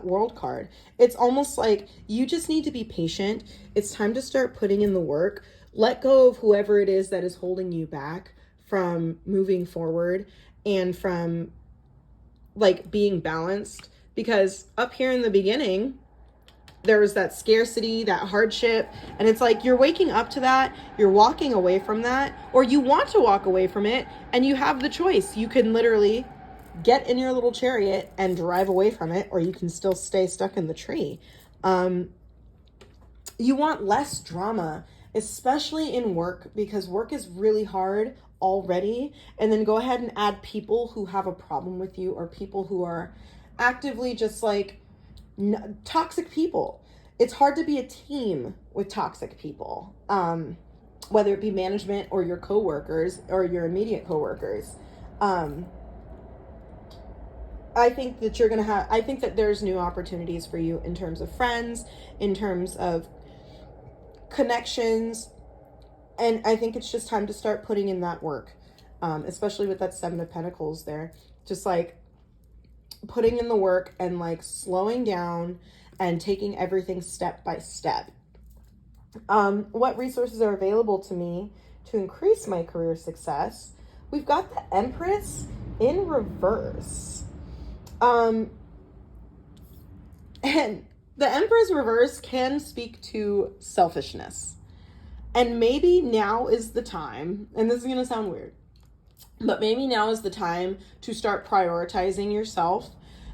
World card. It's almost like you just need to be patient. It's time to start putting in the work. Let go of whoever it is that is holding you back from moving forward and from like being balanced. Because up here in the beginning, there was that scarcity, that hardship, and it's like you're waking up to that, you're walking away from that, or you want to walk away from it, and you have the choice. You can literally get in your little chariot and drive away from it, or you can still stay stuck in the tree. You want less drama, especially in work, because work is really hard already, and then go ahead and add people who have a problem with you, or people who are actively just like toxic people. It's hard to be a team with toxic people, whether it be management or your coworkers or your immediate coworkers. I think that I think that there's new opportunities for you in terms of friends, in terms of connections, and I think it's just time to start putting in that work, especially with that Seven of Pentacles there. Just like putting in the work and like slowing down and taking everything step by step. What resources are available to me to increase my career success? We've got the Empress in reverse. And the Empress reverse can speak to selfishness. And maybe now is the time, and this is going to sound weird, but maybe now is the time to start prioritizing yourself.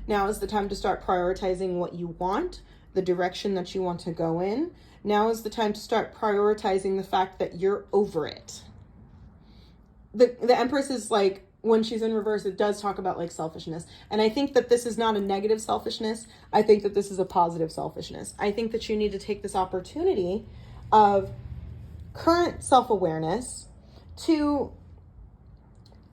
Now is the time to start prioritizing what you want, the direction that you want to go in. Now is the time to start prioritizing the fact that you're over it. The Empress is like, when she's in reverse, it does talk about like selfishness. And I think that this is not a negative selfishness. I think that this is a positive selfishness. I think that you need to take this opportunity of current self-awareness to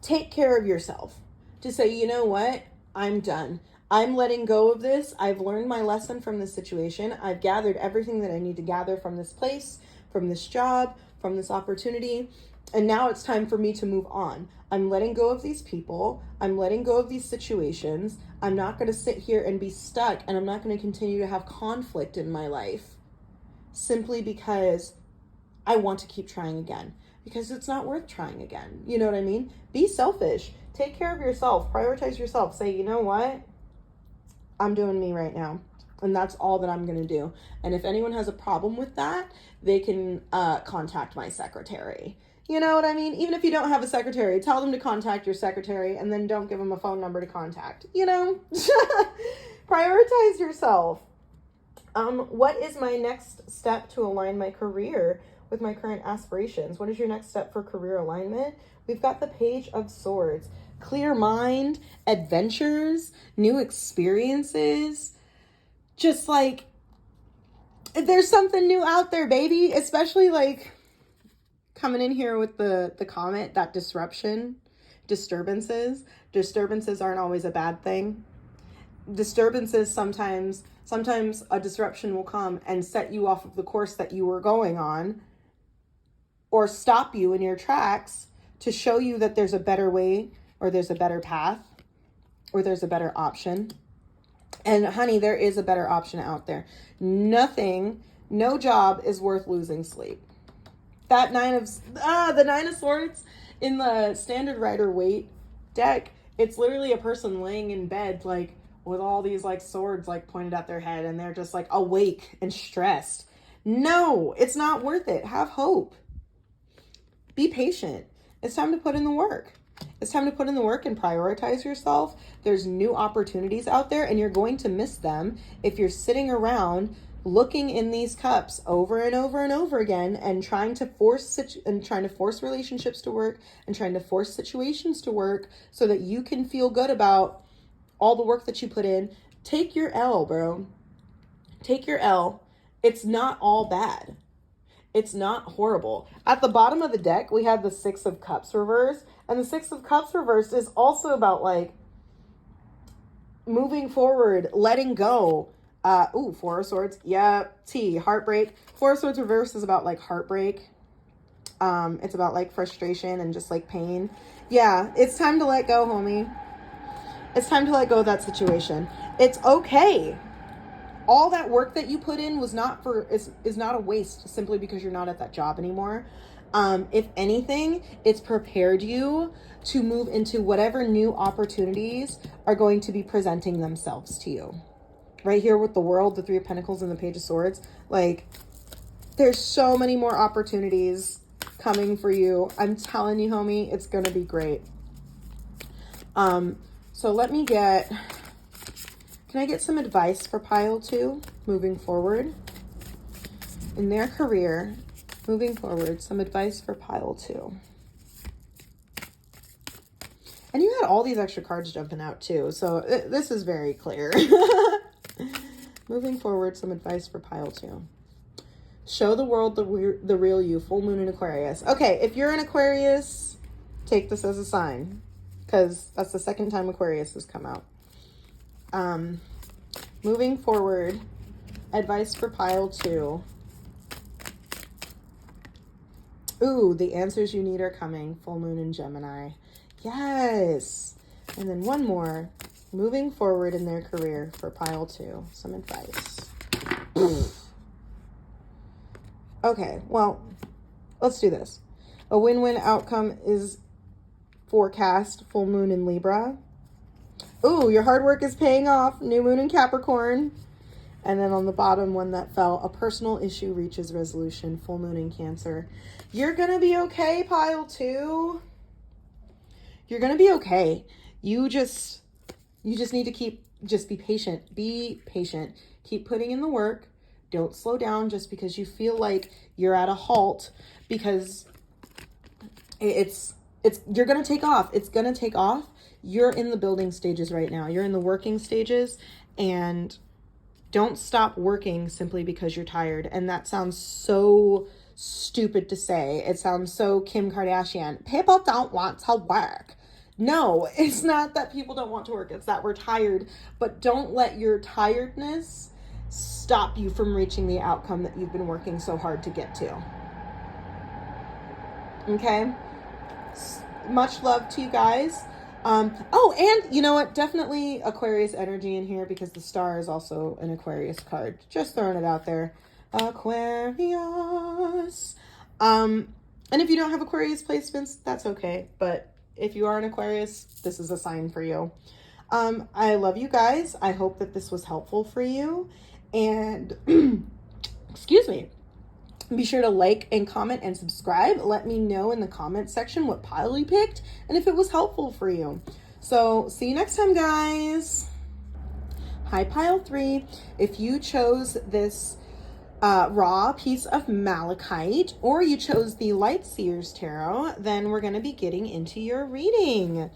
take care of yourself, to say, you know what, I'm done. I'm letting go of this. I've learned my lesson from this situation. I've gathered everything that I need to gather from this place, from this job, from this opportunity. And now it's time for me to move on. I'm letting go of these people. I'm letting go of these situations. I'm not going to sit here and be stuck, and I'm not going to continue to have conflict in my life simply because I want to keep trying again, because it's not worth trying again. You know what I mean? Be selfish. Take care of yourself. Prioritize yourself. Say, you know what? I'm doing me right now. And that's all that I'm going to do. And if anyone has a problem with that, they can contact my secretary. You know what I mean? Even if you don't have a secretary, tell them to contact your secretary, and then don't give them a phone number to contact. You know? Prioritize yourself. What is my next step to align my career with my current aspirations? What is your next step for career alignment? We've got the Page of Swords. Clear mind, adventures, new experiences. Just like, there's something new out there, baby. Especially like coming in here with the comment, that disturbances. Disturbances aren't always a bad thing. Disturbances sometimes a disruption will come and set you off of the course that you were going on, or stop you in your tracks to show you that there's a better way, or there's a better path, or there's a better option. And honey, there is a better option out there. No job is worth losing sleep. That the Nine of Swords in the Standard Rider-Waite deck, it's literally a person laying in bed, like with all these like swords like pointed at their head, and they're just like awake and stressed. No, it's not worth it. Have hope. Be patient. It's time to put in the work. It's time to put in the work and prioritize yourself. There's new opportunities out there, and you're going to miss them if you're sitting around looking in these cups over and over and over again and trying to force relationships to work and trying to force situations to work so that you can feel good about all the work that you put in. Take your L, bro. Take your L. It's not all bad. It's not horrible. At the bottom of the deck, we have the Six of Cups reverse. And the Six of Cups reverse is also about like moving forward, letting go. Four of Swords. Yeah, heartbreak. Four of Swords reverse is about like heartbreak. It's about like frustration and just like pain. Yeah, it's time to let go, homie. It's time to let go of that situation. It's okay. all that work that you put in was not for, is not a waste simply because you're not at that job anymore. If anything, it's prepared you to move into whatever new opportunities are going to be presenting themselves to you. Right here with the World, the Three of Pentacles, and the Page of Swords, like, there's so many more opportunities coming for you. I'm telling you, homie, it's going to be great. So let me get, can I get some advice for pile 2 moving forward? In their career, moving forward, some advice for pile 2. And you had all these extra cards jumping out too, so this is very clear. Moving forward, some advice for pile 2. Show the world the real you, full moon in Aquarius. Okay, if you're an Aquarius, take this as a sign, because that's the second time Aquarius has come out. Moving forward, advice for pile 2. Ooh, the answers you need are coming. Full moon in Gemini. Yes. And then one more. Moving forward in their career for pile 2. Some advice. Okay, well, let's do this. A win-win outcome is forecast. Full moon in Libra. Ooh, your hard work is paying off. New moon in Capricorn. And then on the bottom one that fell, a personal issue reaches resolution. Full moon in Cancer. You're going to be okay, pile 2. You're going to be okay. You just need to just be patient. Be patient. Keep putting in the work. Don't slow down just because you feel like you're at a halt, because you're going to take off. It's going to take off. You're in the building stages right now. You're in the working stages, and don't stop working simply because you're tired. And that sounds so stupid to say. It sounds so Kim Kardashian. People don't want to work. No, it's not that people don't want to work. It's that we're tired. But don't let your tiredness stop you from reaching the outcome that you've been working so hard to get to. Okay? Much love to you guys. Oh, and you know what? Definitely Aquarius energy in here, because the star is also an Aquarius card. Just throwing it out there. Aquarius. And if you don't have Aquarius placements, that's okay. But if you are an Aquarius, this is a sign for you. I love you guys. I hope that this was helpful for you. And excuse me. Be sure to like and comment and subscribe. Let me know in the comment section what pile you picked and if it was helpful for you. So see you next time, guys. Hi, pile 3. If you chose this raw piece of malachite, or you chose the light Seers tarot, then we're going to be getting into your reading.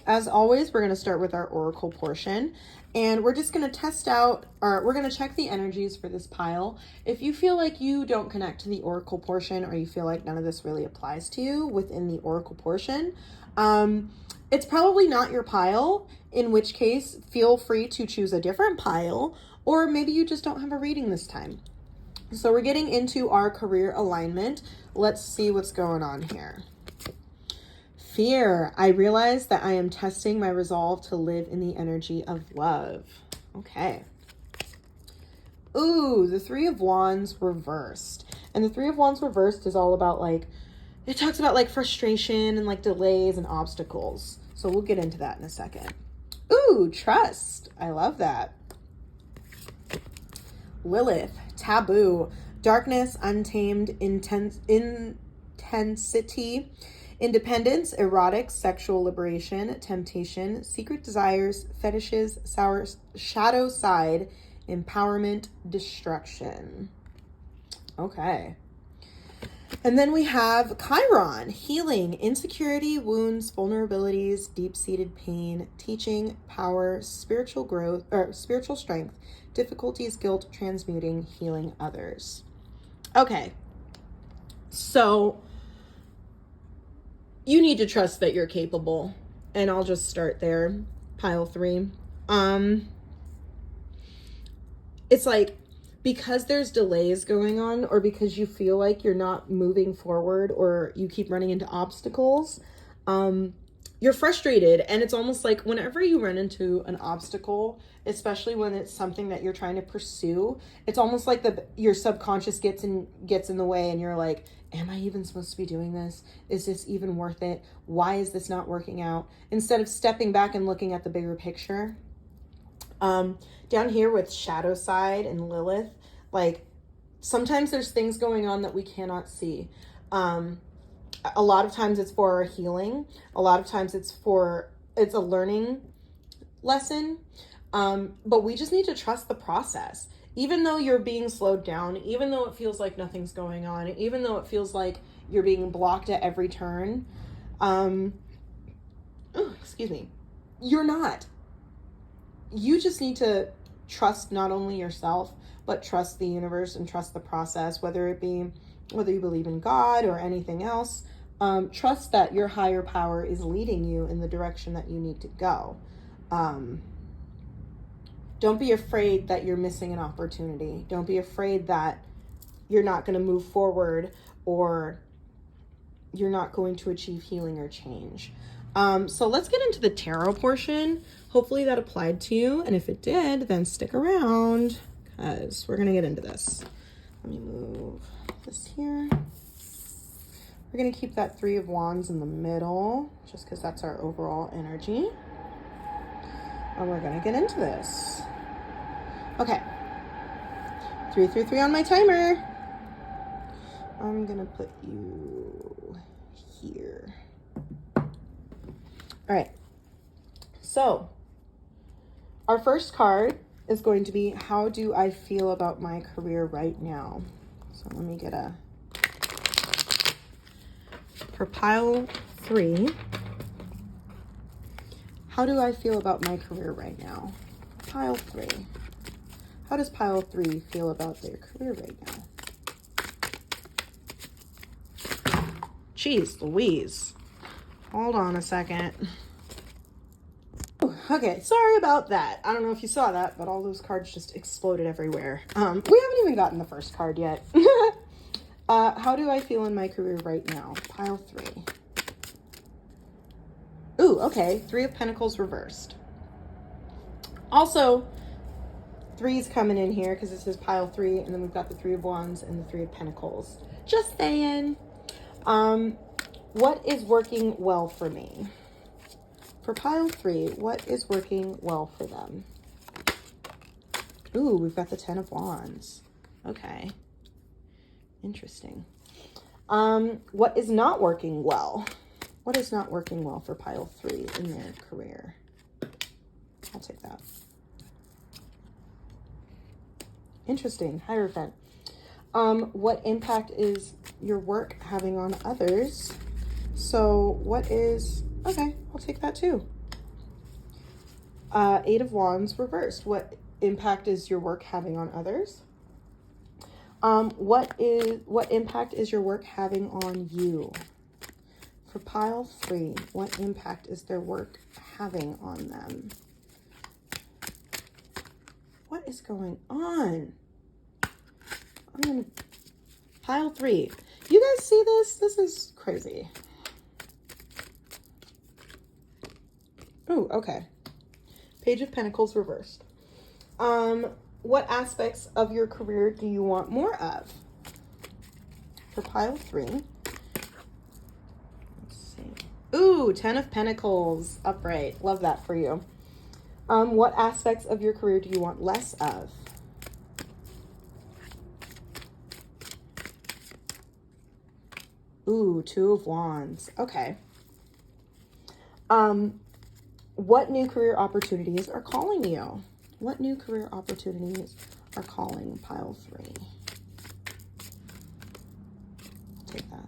As always, we're going to start with our oracle portion, and we're just going to test out, or we're going to check the energies for this pile. If you feel like you don't connect to the oracle portion, or you feel like none of this really applies to you within the oracle portion, it's probably not your pile, in which case feel free to choose a different pile, or maybe you just don't have a reading this time. So we're getting into our career alignment. Let's see what's going on here. Fear. I realize that I am testing my resolve to live in the energy of love. Okay. Ooh, the Three of Wands reversed. And the Three of Wands reversed is all about, like, it talks about like frustration and like delays and obstacles. So we'll get into that in a second. Ooh, trust. I love that. Lilith. Taboo. Darkness, untamed, intensity, independence, erotic, sexual liberation, temptation, secret desires, fetishes, shadow side, empowerment, destruction. Okay. And then we have Chiron, healing, insecurity, wounds, vulnerabilities, deep-seated pain, teaching, power, spiritual growth, or spiritual strength, difficulties, guilt, transmuting, healing others. Okay. So you need to trust that you're capable. And I'll just start there. Pile 3. It's like, because there's delays going on, or because you feel like you're not moving forward, or you keep running into obstacles, you're frustrated, and it's almost like whenever you run into an obstacle, especially when it's something that you're trying to pursue, it's almost like your subconscious gets in the way, and you're like, am I even supposed to be doing this? Is this even worth it? Why is this not working out? Instead of stepping back and looking at the bigger picture. Down here with shadow side and Lilith, like sometimes there's things going on that we cannot see. A lot of times it's for our healing. A lot of times it's a learning lesson. But we just need to trust the process. Even though you're being slowed down, even though it feels like nothing's going on, even though it feels like you're being blocked at every turn, excuse me, you're not. You just need to trust not only yourself, but trust the universe and trust the process, whether you believe in God or anything else. Trust that your higher power is leading you in the direction that you need to go. Don't be afraid that you're missing an opportunity. Don't be afraid that you're not going to move forward or you're not going to achieve healing or change. So let's get into the tarot portion. Hopefully that applied to you. And if it did, then stick around because we're going to get into this. Let me move this here. We're going to keep that Three of Wands in the middle just because that's our overall energy. And we're going to get into this. Okay. 333 on my timer. I'm going to put you here. All right. So our first card is going to be, how do I feel about my career right now? So let me get for pile 3, how do I feel about my career right now? Pile 3. How does pile 3 feel about their career right now? Jeez Louise. Hold on a second. Okay, sorry about that. I don't know if you saw that, but all those cards just exploded everywhere. We haven't even gotten the first card yet. How do I feel in my career right now? Pile 3. Ooh, okay. 3 of Pentacles reversed. Also, 3's coming in here because this is pile 3, and then we've got the 3 of Wands and the 3 of Pentacles. Just saying. What is working well for me? For pile 3, what is working well for them? Ooh, we've got the 10 of Wands. Okay. Interesting. What is not working well? What is not working well for pile 3 in their career? I'll take that. Interesting. Hierophant. What impact is your work having on others? So what is... Okay, I'll take that too. 8 of Wands reversed. What impact is your work having on others? What impact is your work having on you? For pile 3, what impact is their work having on them? What is going on? Pile 3. You guys see this? This is crazy. Oh, okay. Page of Pentacles reversed. What aspects of your career do you want more of? For pile 3. Let's see. Ooh, 10 of Pentacles upright. Love that for you. What aspects of your career do you want less of? Ooh, 2 of Wands. Okay. What new career opportunities are calling you? What new career opportunities are calling pile 3? I'll take that.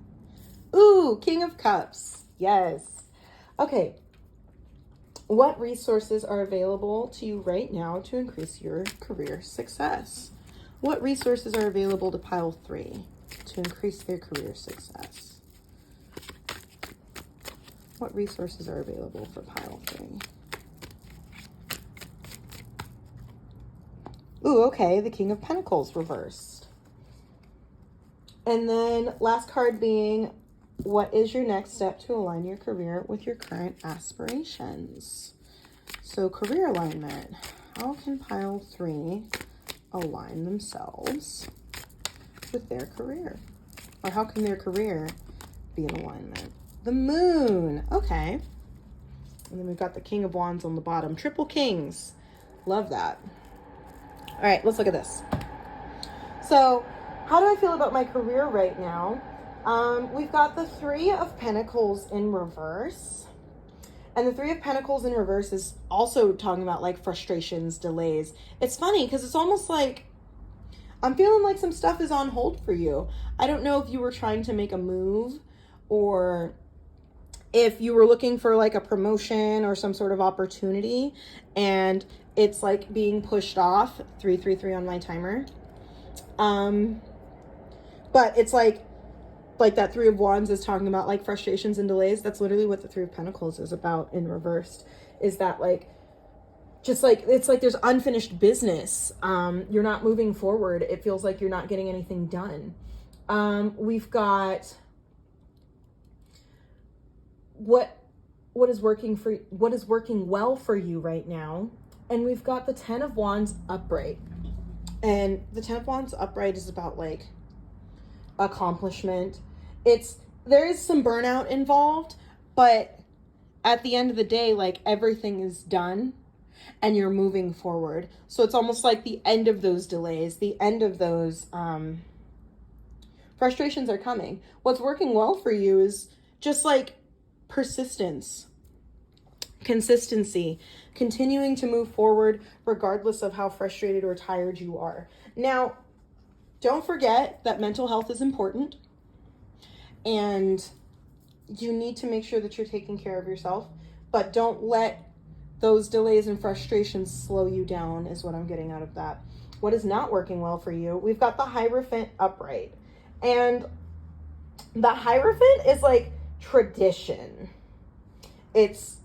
Ooh, King of Cups. Yes. Okay. What resources are available to you right now to increase your career success? What resources are available to pile 3 to increase their career success? What resources are available for pile 3? Ooh, okay, the King of Pentacles reversed. And then last card being, what is your next step to align your career with your current aspirations? So career alignment. How can pile 3 align themselves with their career? Or how can their career be in alignment? The moon. Okay. And then we've got the King of Wands on the bottom. Triple kings. Love that. All right, let's look at this. So how do I feel about my career right now? We've got the 3 of Pentacles in reverse. And the 3 of Pentacles in reverse is also talking about like frustrations, delays. It's funny because it's almost like I'm feeling like some stuff is on hold for you. I don't know if you were trying to make a move or if you were looking for like a promotion or some sort of opportunity and it's like being pushed off. 333 on my timer. But it's like that 3 of Wands is talking about like frustrations and delays. That's literally what the 3 of Pentacles is about in reversed, is that like, just like, it's like there's unfinished business. You're not moving forward. It feels like you're not getting anything done. We've got what is working well for you right now. And we've got the 10 of Wands upright. And the 10 of Wands upright is about like accomplishment. There is some burnout involved, but at the end of the day, like everything is done and you're moving forward. So it's almost like the end of those delays, the end of those frustrations are coming. What's working well for you is just like persistence, consistency, continuing to move forward regardless of how frustrated or tired you are. Now, don't forget that mental health is important and you need to make sure that you're taking care of yourself, but don't let those delays and frustrations slow you down is what I'm getting out of that. What is not working well for you? We've got the Hierophant upright. And the Hierophant is like tradition. It's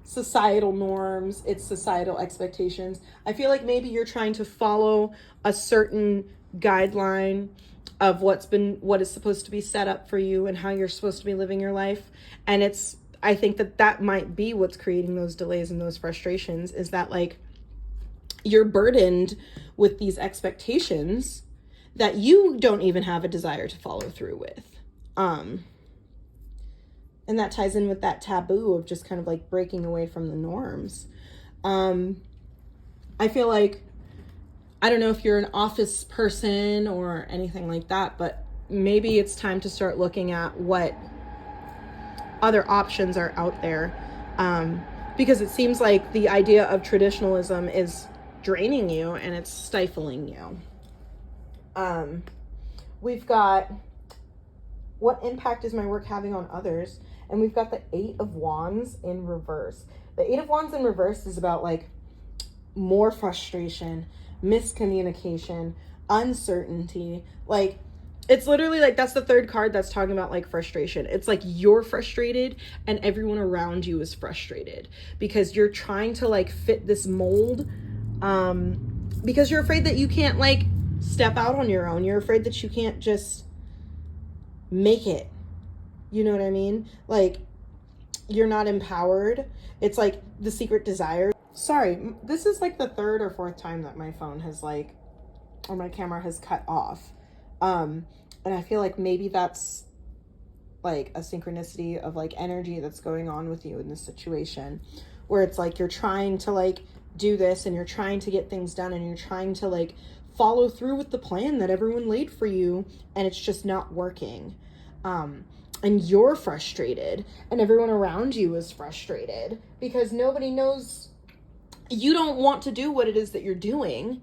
societal norms. It's societal expectations. I feel like maybe you're trying to follow a certain guideline of what is supposed to be set up for you and how you're supposed to be living your life. And I think that might be what's creating those delays and those frustrations, is that like you're burdened with these expectations that you don't even have a desire to follow through with. And that ties in with that taboo of just kind of like breaking away from the norms. I feel like, I don't know if you're an office person or anything like that, but maybe it's time to start looking at what other options are out there. Because it seems like the idea of traditionalism is draining you and it's stifling you. We've got, what impact is my work having on others? And we've got the 8 of Wands in reverse. The 8 of Wands in reverse is about like more frustration, miscommunication, uncertainty. Like it's literally like, that's the 3rd card that's talking about like frustration. It's like you're frustrated and everyone around you is frustrated because you're trying to like fit this mold, because you're afraid that you can't like step out on your own. You're afraid that you can't just make it. You know what I mean? Like you're not empowered. It's like the secret desire. Sorry, this is like the 3rd or 4th time that my phone has like, or my camera has cut off. And I feel like maybe that's like a synchronicity of like energy that's going on with you in this situation, where it's like you're trying to like do this and you're trying to get things done and you're trying to like follow through with the plan that everyone laid for you and it's just not working. And you're frustrated and everyone around you is frustrated because nobody knows, you don't want to do what it is that you're doing.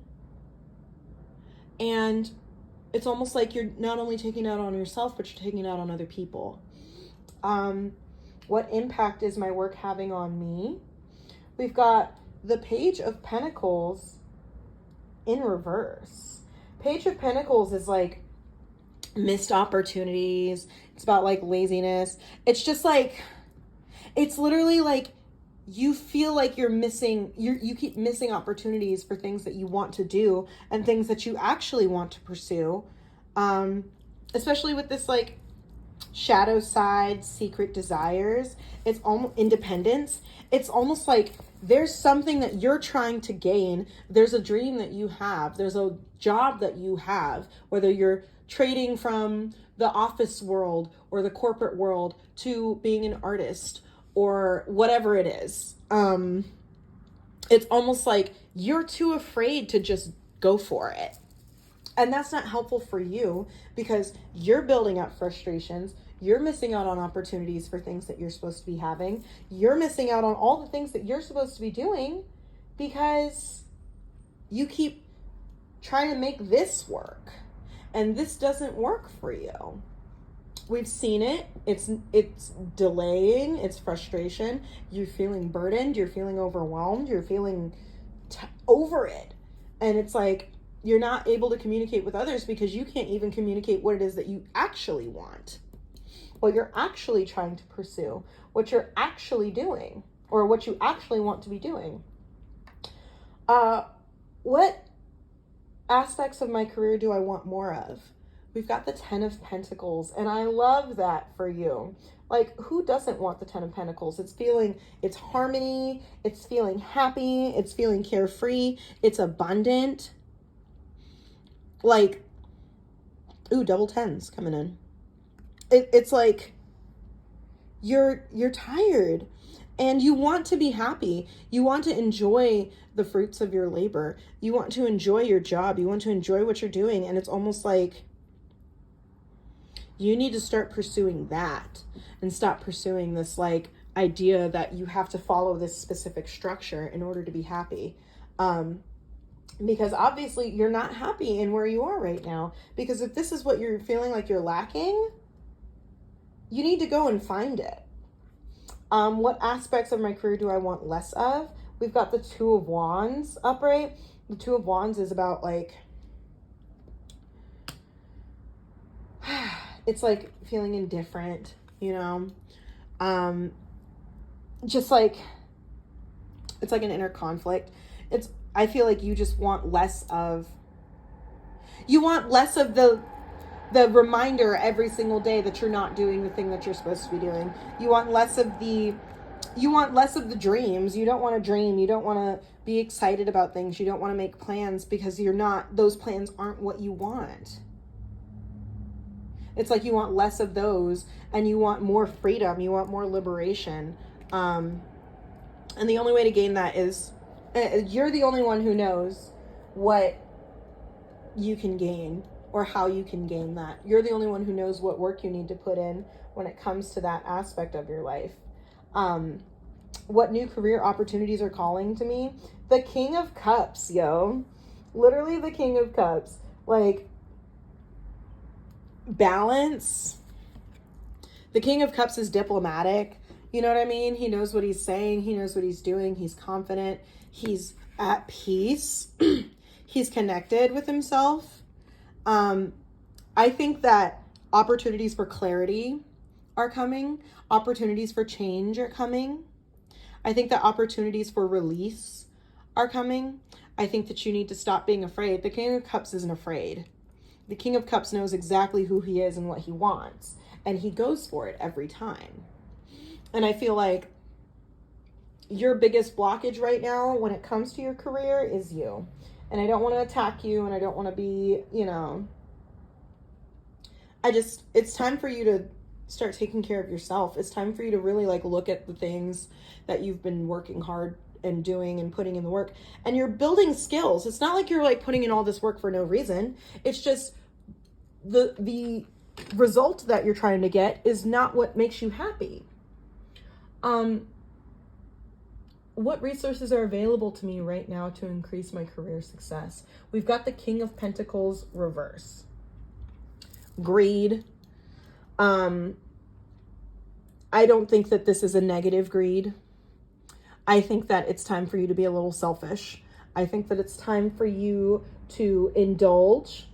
And it's almost like you're not only taking it out on yourself, but you're taking it out on other people. What impact is my work having on me? We've got the Page of Pentacles in reverse. Page of Pentacles is like missed opportunities. It's about like laziness. It's just like, it's literally like you feel like you're missing, you keep missing opportunities for things that you want to do and things that you actually want to pursue. Especially with this like shadow side, secret desires. It's almost independence. It's almost like there's something that you're trying to gain. There's a dream that you have. There's a job that you have, whether you're trading from the office world or the corporate world to being an artist or whatever it is. It's almost like you're too afraid to just go for it. And that's not helpful for you because you're building up frustrations. You're missing out on opportunities for things that you're supposed to be having. You're missing out on all the things that you're supposed to be doing because you keep trying to make this work. And this doesn't work for you. We've seen it. It's delaying. It's frustration. You're feeling burdened. You're feeling overwhelmed. You're feeling over it. And it's like you're not able to communicate with others because you can't even communicate what it is that you actually want, what you're actually trying to pursue, what you're actually doing, or what you actually want to be doing. What aspects of my career do I want more of? We've got the 10 of Pentacles, and I love that for you. Like, who doesn't want the 10 of Pentacles? It's harmony, it's feeling happy, it's feeling carefree, it's abundant. Like, ooh, double 10s coming in. It's like you're tired and you want to be happy. You want to enjoy the fruits of your labor. You want to enjoy your job. You want to enjoy what you're doing. And it's almost like you need to start pursuing that and stop pursuing this like idea that you have to follow this specific structure in order to be happy. Because obviously you're not happy in where you are right now. Because if this is what you're feeling like you're lacking, you need to go and find it. What aspects of my career do I want less of? We've got the 2 of Wands upright. The 2 of Wands is about like, it's like feeling indifferent, you know? Just like, it's like an inner conflict. I feel like you just want less of the reminder every single day that you're not doing the thing that you're supposed to be doing. You want less of the dreams. You don't want to dream. You don't want to be excited about things. You don't want to make plans because those plans aren't what you want. It's like you want less of those and you want more freedom. You want more liberation. And the only way to gain that is you're the only one who knows what you can gain or how you can gain that. You're the only one who knows what work you need to put in when it comes to that aspect of your life. What new career opportunities are calling to me? The King of Cups, yo. Literally the King of Cups. Like, balance. The King of Cups is diplomatic. You know what I mean? He knows what he's saying. He knows what he's doing. He's confident. He's at peace. He's connected with himself. I think that opportunities for clarity are coming. Opportunities for change are coming. I think that opportunities for release are coming. I think that you need to stop being afraid. The King of Cups isn't afraid. The King of Cups knows exactly who he is and what he wants. And he goes for it every time. And I feel like your biggest blockage right now when it comes to your career is you. And I don't want to attack you and I don't want to be, it's time for you to start taking care of yourself. It's time for you to really like look at the things that you've been working hard and doing and putting in the work. And you're building skills. It's not like you're like putting in all this work for no reason. It's just the result that you're trying to get is not what makes you happy. What resources are available to me right now to increase my career success? We've got the King of Pentacles reverse. Greed. I don't think that this is a negative greed. I think that it's time for you to be a little selfish. I think that it's time for you to indulge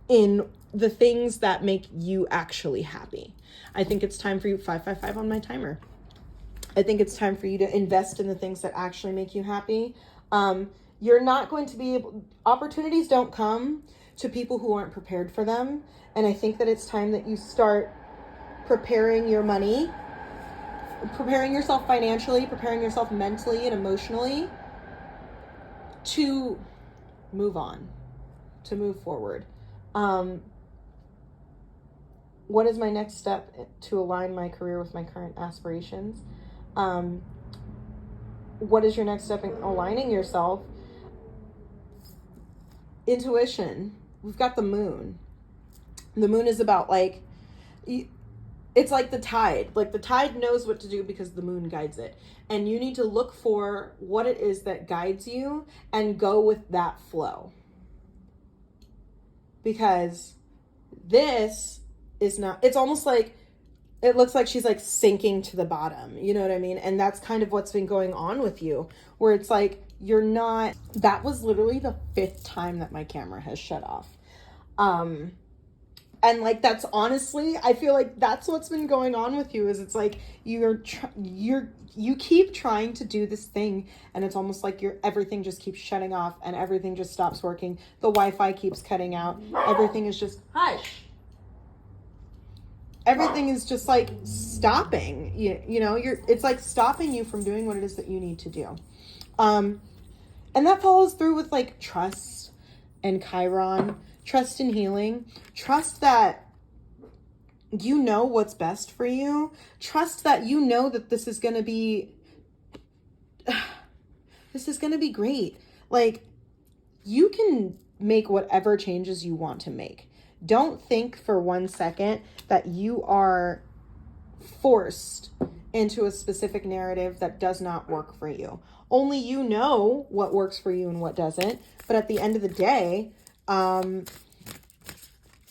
in the things that make you actually happy. I think it's time for you, 555 on my timer. I think it's time for you to invest in the things that actually make you happy. You're not going to be able, opportunities don't come to people who aren't prepared for them. And I think that it's time that you start preparing your money, preparing yourself financially, preparing yourself mentally and emotionally to move on, to move forward. What is my next step to align my career with my current aspirations? What is your next step in aligning yourself? Intuition. We've got the moon. The moon is about like, it's like the tide. Like the tide knows what to do because the moon guides it. And you need to look for what it is that guides you and go with that flow. Because this is not, it's almost like, it looks like she's like sinking to the bottom. You know what I mean? And that's kind of what's been going on with you, where it's like, you're not, that was literally the 5th time that my camera has shut off. And like, that's honestly, I feel like that's what's been going on with you, is it's like, you keep trying to do this thing and it's almost like everything just keeps shutting off and everything just stops working. The Wi-Fi keeps cutting out. Everything is just, hush. Everything is just like stopping, you know, it's like stopping you from doing what it is that you need to do. And that follows through with like trust and Chiron, trust in healing, trust that you know what's best for you, trust that you know that this is going to be great. Like, you can make whatever changes you want to make. Don't think for 1 second that you are forced into a specific narrative that does not work for you. Only you know what works for you and what doesn't. But at the end of the day,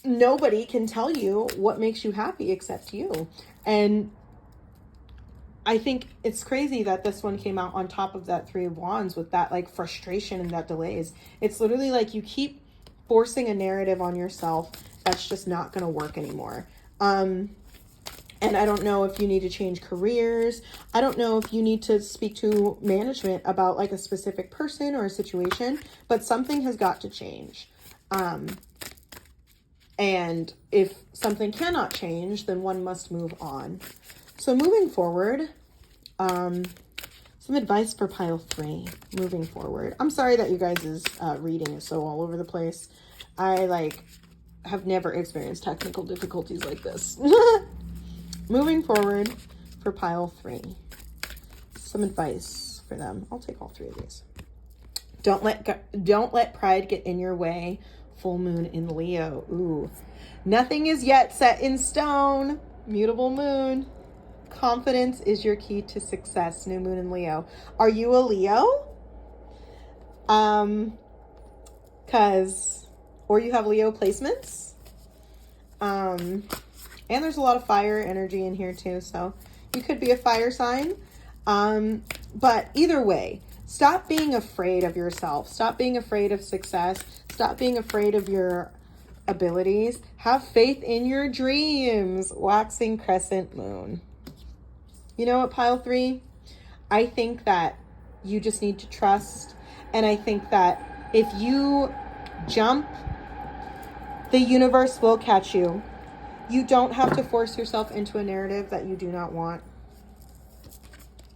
nobody can tell you what makes you happy except you. And I think it's crazy that this one came out on top of that 3 of Wands with that like frustration and that delays. It's literally like you keep forcing a narrative on yourself that's just not going to work anymore. And I don't know if you need to change careers. I don't know if you need to speak to management about like a specific person or a situation, but something has got to change. And if something cannot change, then one must move on. So moving forward, some advice for pile 3, moving forward. I'm sorry that you guys' reading is so all over the place. I have never experienced technical difficulties like this. Moving forward for pile 3, some advice for them. I'll take all 3 of these. Don't let pride get in your way. Full moon in Leo. Ooh, nothing is yet set in stone. Mutable moon. Confidence is your key to success. New moon in Leo. Are you a Leo? Or you have Leo placements. And there's a lot of fire energy in here too, so you could be a fire sign. But either way, stop being afraid of yourself. Stop being afraid of success. Stop being afraid of your abilities. Have faith in your dreams. Waxing crescent moon. You know what, pile 3? I think that you just need to trust. And I think that if you jump, the universe will catch you. You don't have to force yourself into a narrative that you do not want.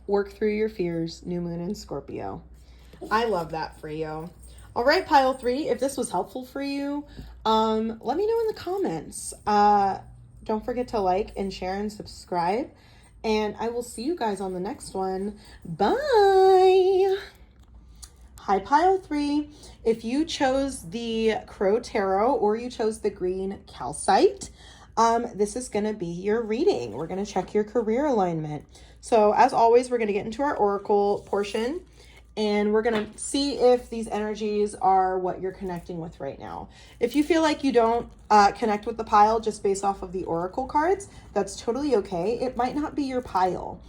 Work through your fears. New moon in Scorpio. I love that for you. All right, pile 3, if this was helpful for you, let me know in the comments. Don't forget to like and share and subscribe. And I will see you guys on the next one. Bye. Hi, pile 3. If you chose the Crow Tarot or you chose the green calcite, this is going to be your reading. We're going to check your career alignment. So as always, we're going to get into our oracle portion and we're going to see if these energies are what you're connecting with right now. If you feel like you don't connect with the pile just based off of the oracle cards, that's totally okay. It might not be your pile.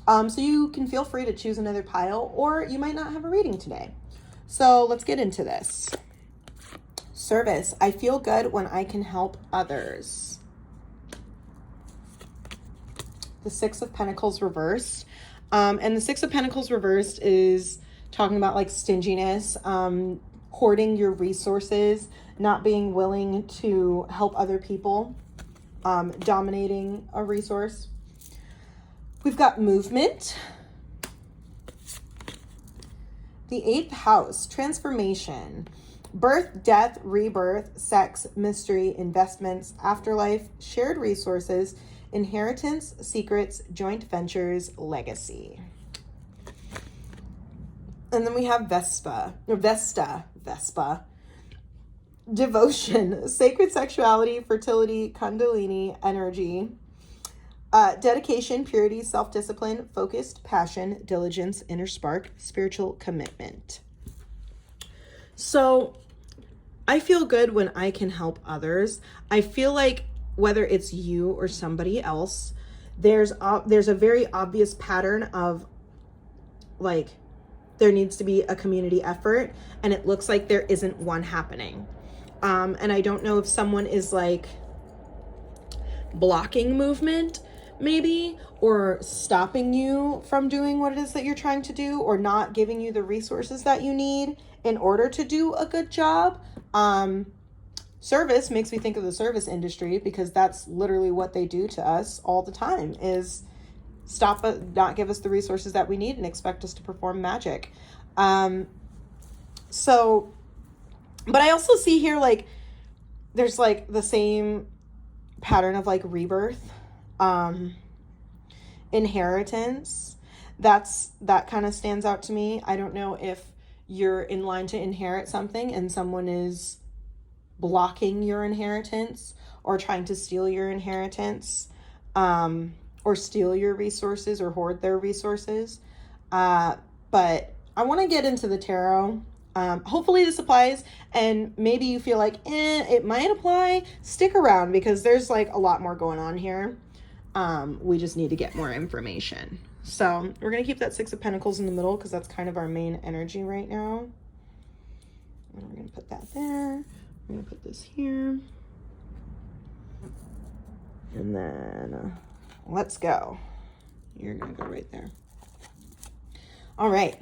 So you can feel free to choose another pile, or you might not have a reading today. So let's get into this. Service. I feel good when I can help others. The 6 of Pentacles reversed. And the 6 of Pentacles reversed is talking about like stinginess, hoarding your resources, not being willing to help other people, dominating a resource. We've got movement. The 8th house, transformation, birth, death, rebirth, sex, mystery, investments, afterlife, shared resources, inheritance, secrets, joint ventures, legacy. And then we have Vesta, devotion, sacred sexuality, fertility, kundalini, energy, dedication, purity, self-discipline, focused, passion, diligence, inner spark, spiritual commitment. So I feel good when I can help others. I feel like whether it's you or somebody else, there's a very obvious pattern of like, there needs to be a community effort, and it looks like there isn't one happening. And I don't know if someone is like blocking movement maybe, or stopping you from doing what it is that you're trying to do, or not giving you the resources that you need in order to do a good job. Service makes me think of the service industry, because that's literally what they do to us all the time, is not give us the resources that we need and expect us to perform magic. So, but I also see here, like, there's like the same pattern of like rebirth, inheritance. That kind of stands out to me. I don't know if you're in line to inherit something and someone is blocking your inheritance or trying to steal your inheritance, or steal your resources or hoard their resources. But I want to get into the tarot. Hopefully this applies, and maybe you feel like, it might apply. Stick around, because there's like a lot more going on here. We just need to get more information. So we're going to keep that 6 of Pentacles in the middle, because that's kind of our main energy right now. And we're going to put that there. I'm going to put this here. And then let's go. You're going to go right there. All right.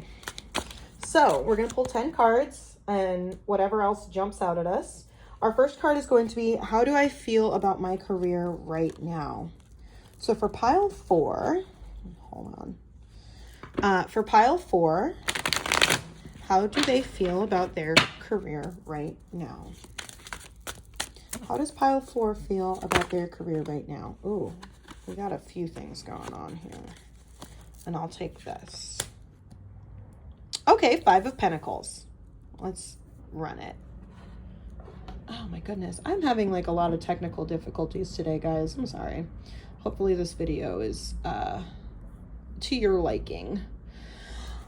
So we're going to pull 10 cards and whatever else jumps out at us. Our first card is going to be, how do I feel about my career right now? So for pile 4, hold on. For pile 4, how do they feel about their career right now? How does pile 4 feel about their career right now? Ooh, we got a few things going on here. And I'll take this. Okay, 5 of Pentacles. Let's run it. Oh my goodness. I'm having like a lot of technical difficulties today, guys. I'm sorry. Hopefully this video is to your liking.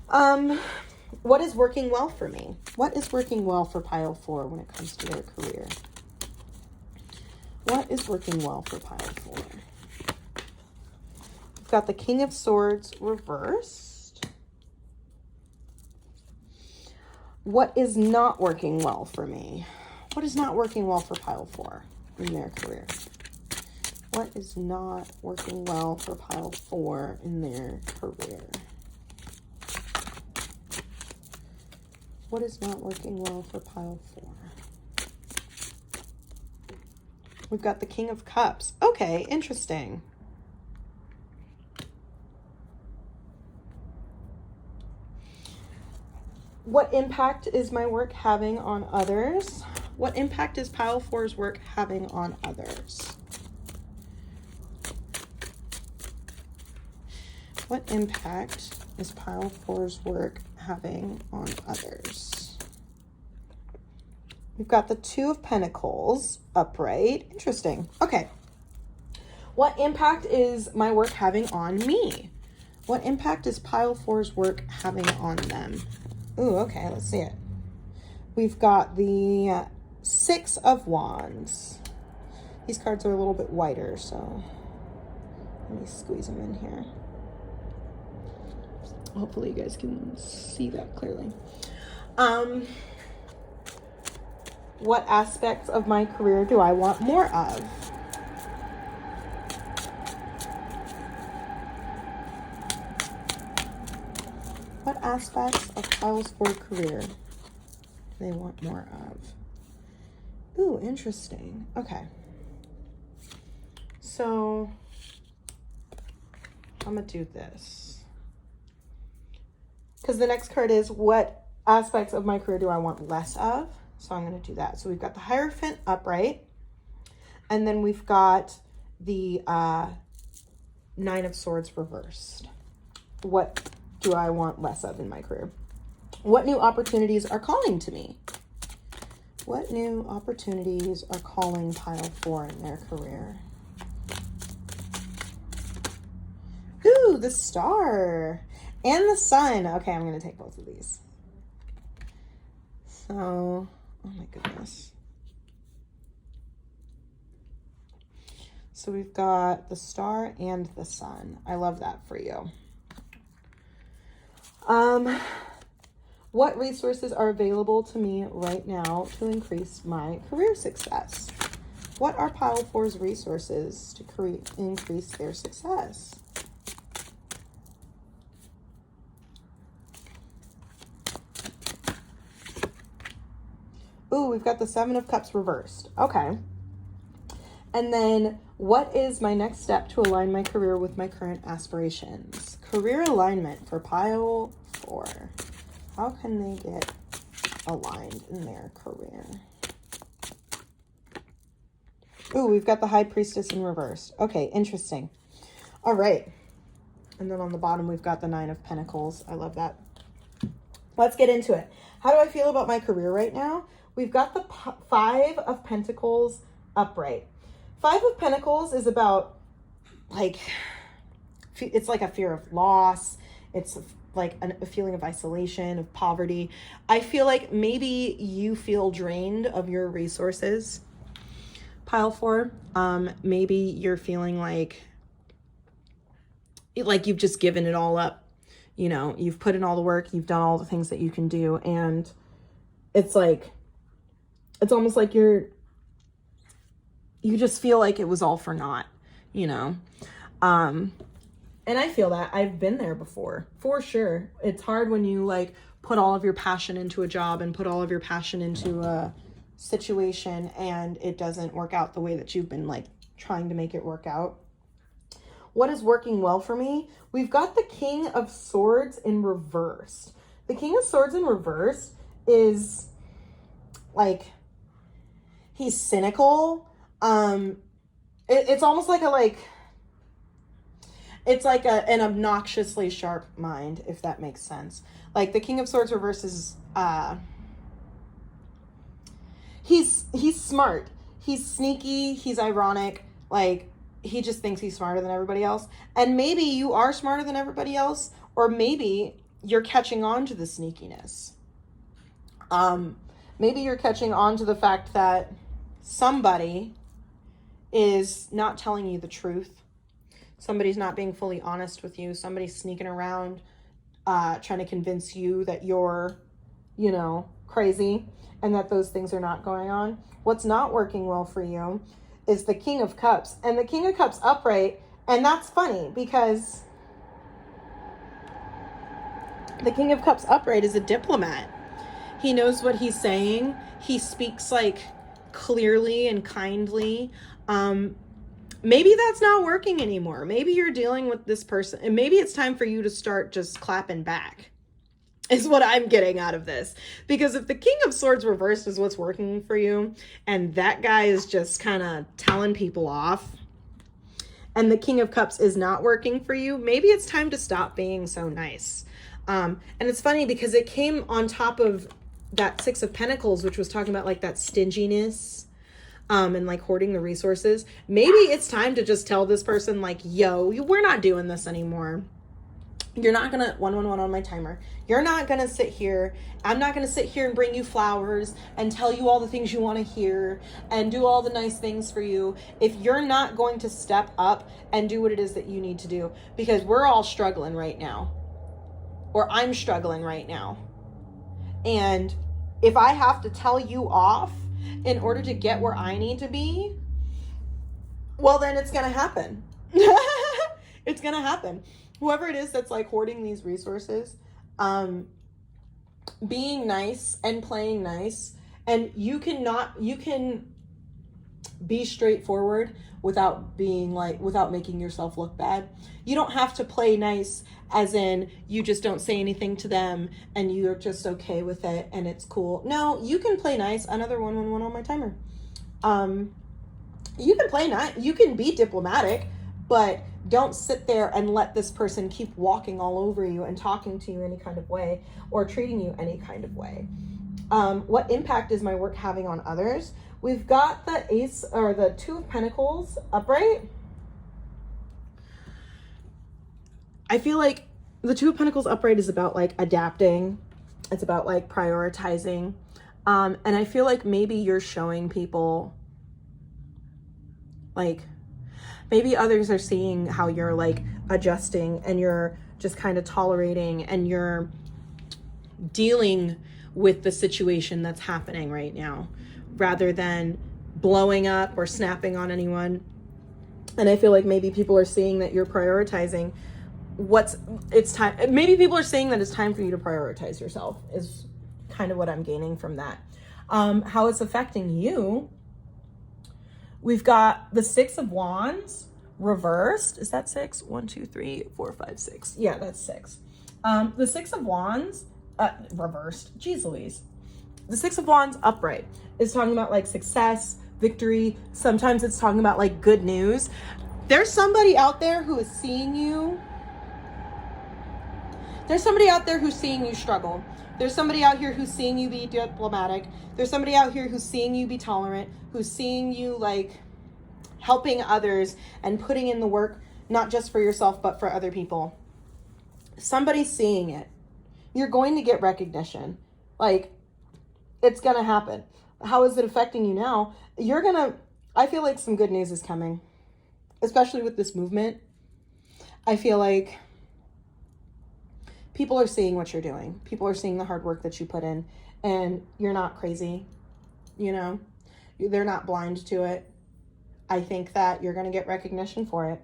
What is working well for me? What is working well for pile 4 when it comes to their career? What is working well for pile 4? We've got the King of Swords reversed. What is not working well for me? What is not working well for pile 4 in their career? What is not working well for pile 4 in their career? What is not working well for pile 4? We've got the King of Cups. Okay, interesting. What impact is my work having on others? What impact is pile 4's work having on others? What impact is pile 4's work having on others? We've got the 2 of Pentacles upright. Interesting. Okay. What impact is my work having on me? What impact is pile 4's work having on them? Ooh, okay, let's see it. We've got the 6 of Wands. These cards are a little bit wider, so let me squeeze them in here. Hopefully you guys can see that clearly. What aspects of my career do I want more of? What aspects of pile 4 career they want more of? Ooh, interesting. Okay. So I'm going to do this. Because the next card is, what aspects of my career do I want less of? So I'm going to do that. So we've got the Hierophant upright. And then we've got the Nine of Swords reversed. What do I want less of in my career? What new opportunities are calling to me? What new opportunities are calling pile 4 in their career? Ooh, the Star and the Sun. Okay, I'm going to take both of these. So, oh my goodness. So we've got the Star and the Sun. I love that for you. What resources are available to me right now to increase my career success? What are pile 4's resources to increase their success? Ooh, we've got the Seven of Cups reversed. Okay. And then, what is my next step to align my career with my current aspirations? Career alignment for pile 4. How can they get aligned in their career? Ooh, we've got the High Priestess in reverse. Okay, interesting. All right. And then on the bottom, we've got the Nine of Pentacles. I love that. Let's get into it. How do I feel about my career right now? We've got the Five of Pentacles upright. Five of Pentacles is about, like, it's like a fear of loss. It's like a feeling of isolation, of poverty. I feel like maybe you feel drained of your resources, pile 4. Maybe you're feeling like you've just given it all up. You know, you've put in all the work, you've done all the things that you can do, and it's like, it's almost like you just feel like it was all for naught, you know? And I feel that. I've been there before, for sure. It's hard when you like put all of your passion into a job and put all of your passion into a situation and it doesn't work out the way that you've been like trying to make it work out. What is working well for me? We've got the King of Swords in reverse. The King of Swords in reverse is like, he's cynical. It's almost like it's like an obnoxiously sharp mind, if that makes sense. Like the King of Swords reverse is, he's smart. He's sneaky. He's ironic. Like, he just thinks he's smarter than everybody else. And maybe you are smarter than everybody else, or maybe you're catching on to the sneakiness. Maybe you're catching on to the fact that somebody is not telling you the truth. Somebody's not being fully honest with you. Somebody's sneaking around, trying to convince you that you're, you know, crazy and that those things are not going on. What's not working well for you is the King of Cups. And the King of Cups upright, and that's funny because the King of Cups upright is a diplomat. He knows what he's saying. He speaks like clearly and kindly. Maybe that's not working anymore. Maybe you're dealing with this person and maybe it's time for you to start just clapping back is what I'm getting out of this. Because if the King of Swords reversed is what's working for you and that guy is just kind of telling people off and the King of Cups is not working for you, maybe it's time to stop being so nice. And it's funny because it came on top of that Six of Pentacles, which was talking about like that stinginess, and like hoarding the resources. Maybe it's time to just tell this person like, yo, we're not doing this anymore. You're not gonna, 111 on my timer. You're not gonna sit here. I'm not gonna sit here and bring you flowers and tell you all the things you wanna hear and do all the nice things for you if you're not going to step up and do what it is that you need to do, because we're all struggling right now. Or I'm struggling right now. And if I have to tell you off in order to get where I need to be, well, then it's going to happen. It's going to happen. Whoever it is that's like hoarding these resources, being nice and playing nice, and you can be straightforward without being like, without making yourself look bad. You don't have to play nice as in you just don't say anything to them and you're just okay with it and it's cool. No, you can play nice. Another 111 on my timer. You can play nice, you can be diplomatic, but don't sit there and let this person keep walking all over you and talking to you any kind of way or treating you any kind of way. What impact is my work having on others? We've got the Ace, or the Two of Pentacles upright. I feel like the Two of Pentacles upright is about like adapting. It's about like prioritizing. And I feel like maybe you're showing people, like, maybe others are seeing how you're like adjusting and you're just kind of tolerating and you're dealing with the situation that's happening right now, rather than blowing up or snapping on anyone. And I feel like maybe people are seeing that you're prioritizing it's time. Maybe people are saying that it's time for you to prioritize yourself, is kind of what I'm gaining from that. How it's affecting you. We've got the Six of Wands reversed. Is that 6? 1, 2, 3, 4, 5, 6. Yeah, that's 6. The Six of Wands reversed. Jeez Louise. The Six of Wands upright is talking about like success, victory. Sometimes it's talking about like good news. There's somebody out there who is seeing you. There's somebody out there who's seeing you struggle. There's somebody out here who's seeing you be diplomatic. There's somebody out here who's seeing you be tolerant, who's seeing you like helping others and putting in the work, not just for yourself, but for other people. Somebody's seeing it. You're going to get recognition. Like, it's going to happen. How is it affecting you now? I feel like some good news is coming, especially with this movement. I feel like people are seeing what you're doing. People are seeing the hard work that you put in, and you're not crazy. You know, they're not blind to it. I think that you're going to get recognition for it.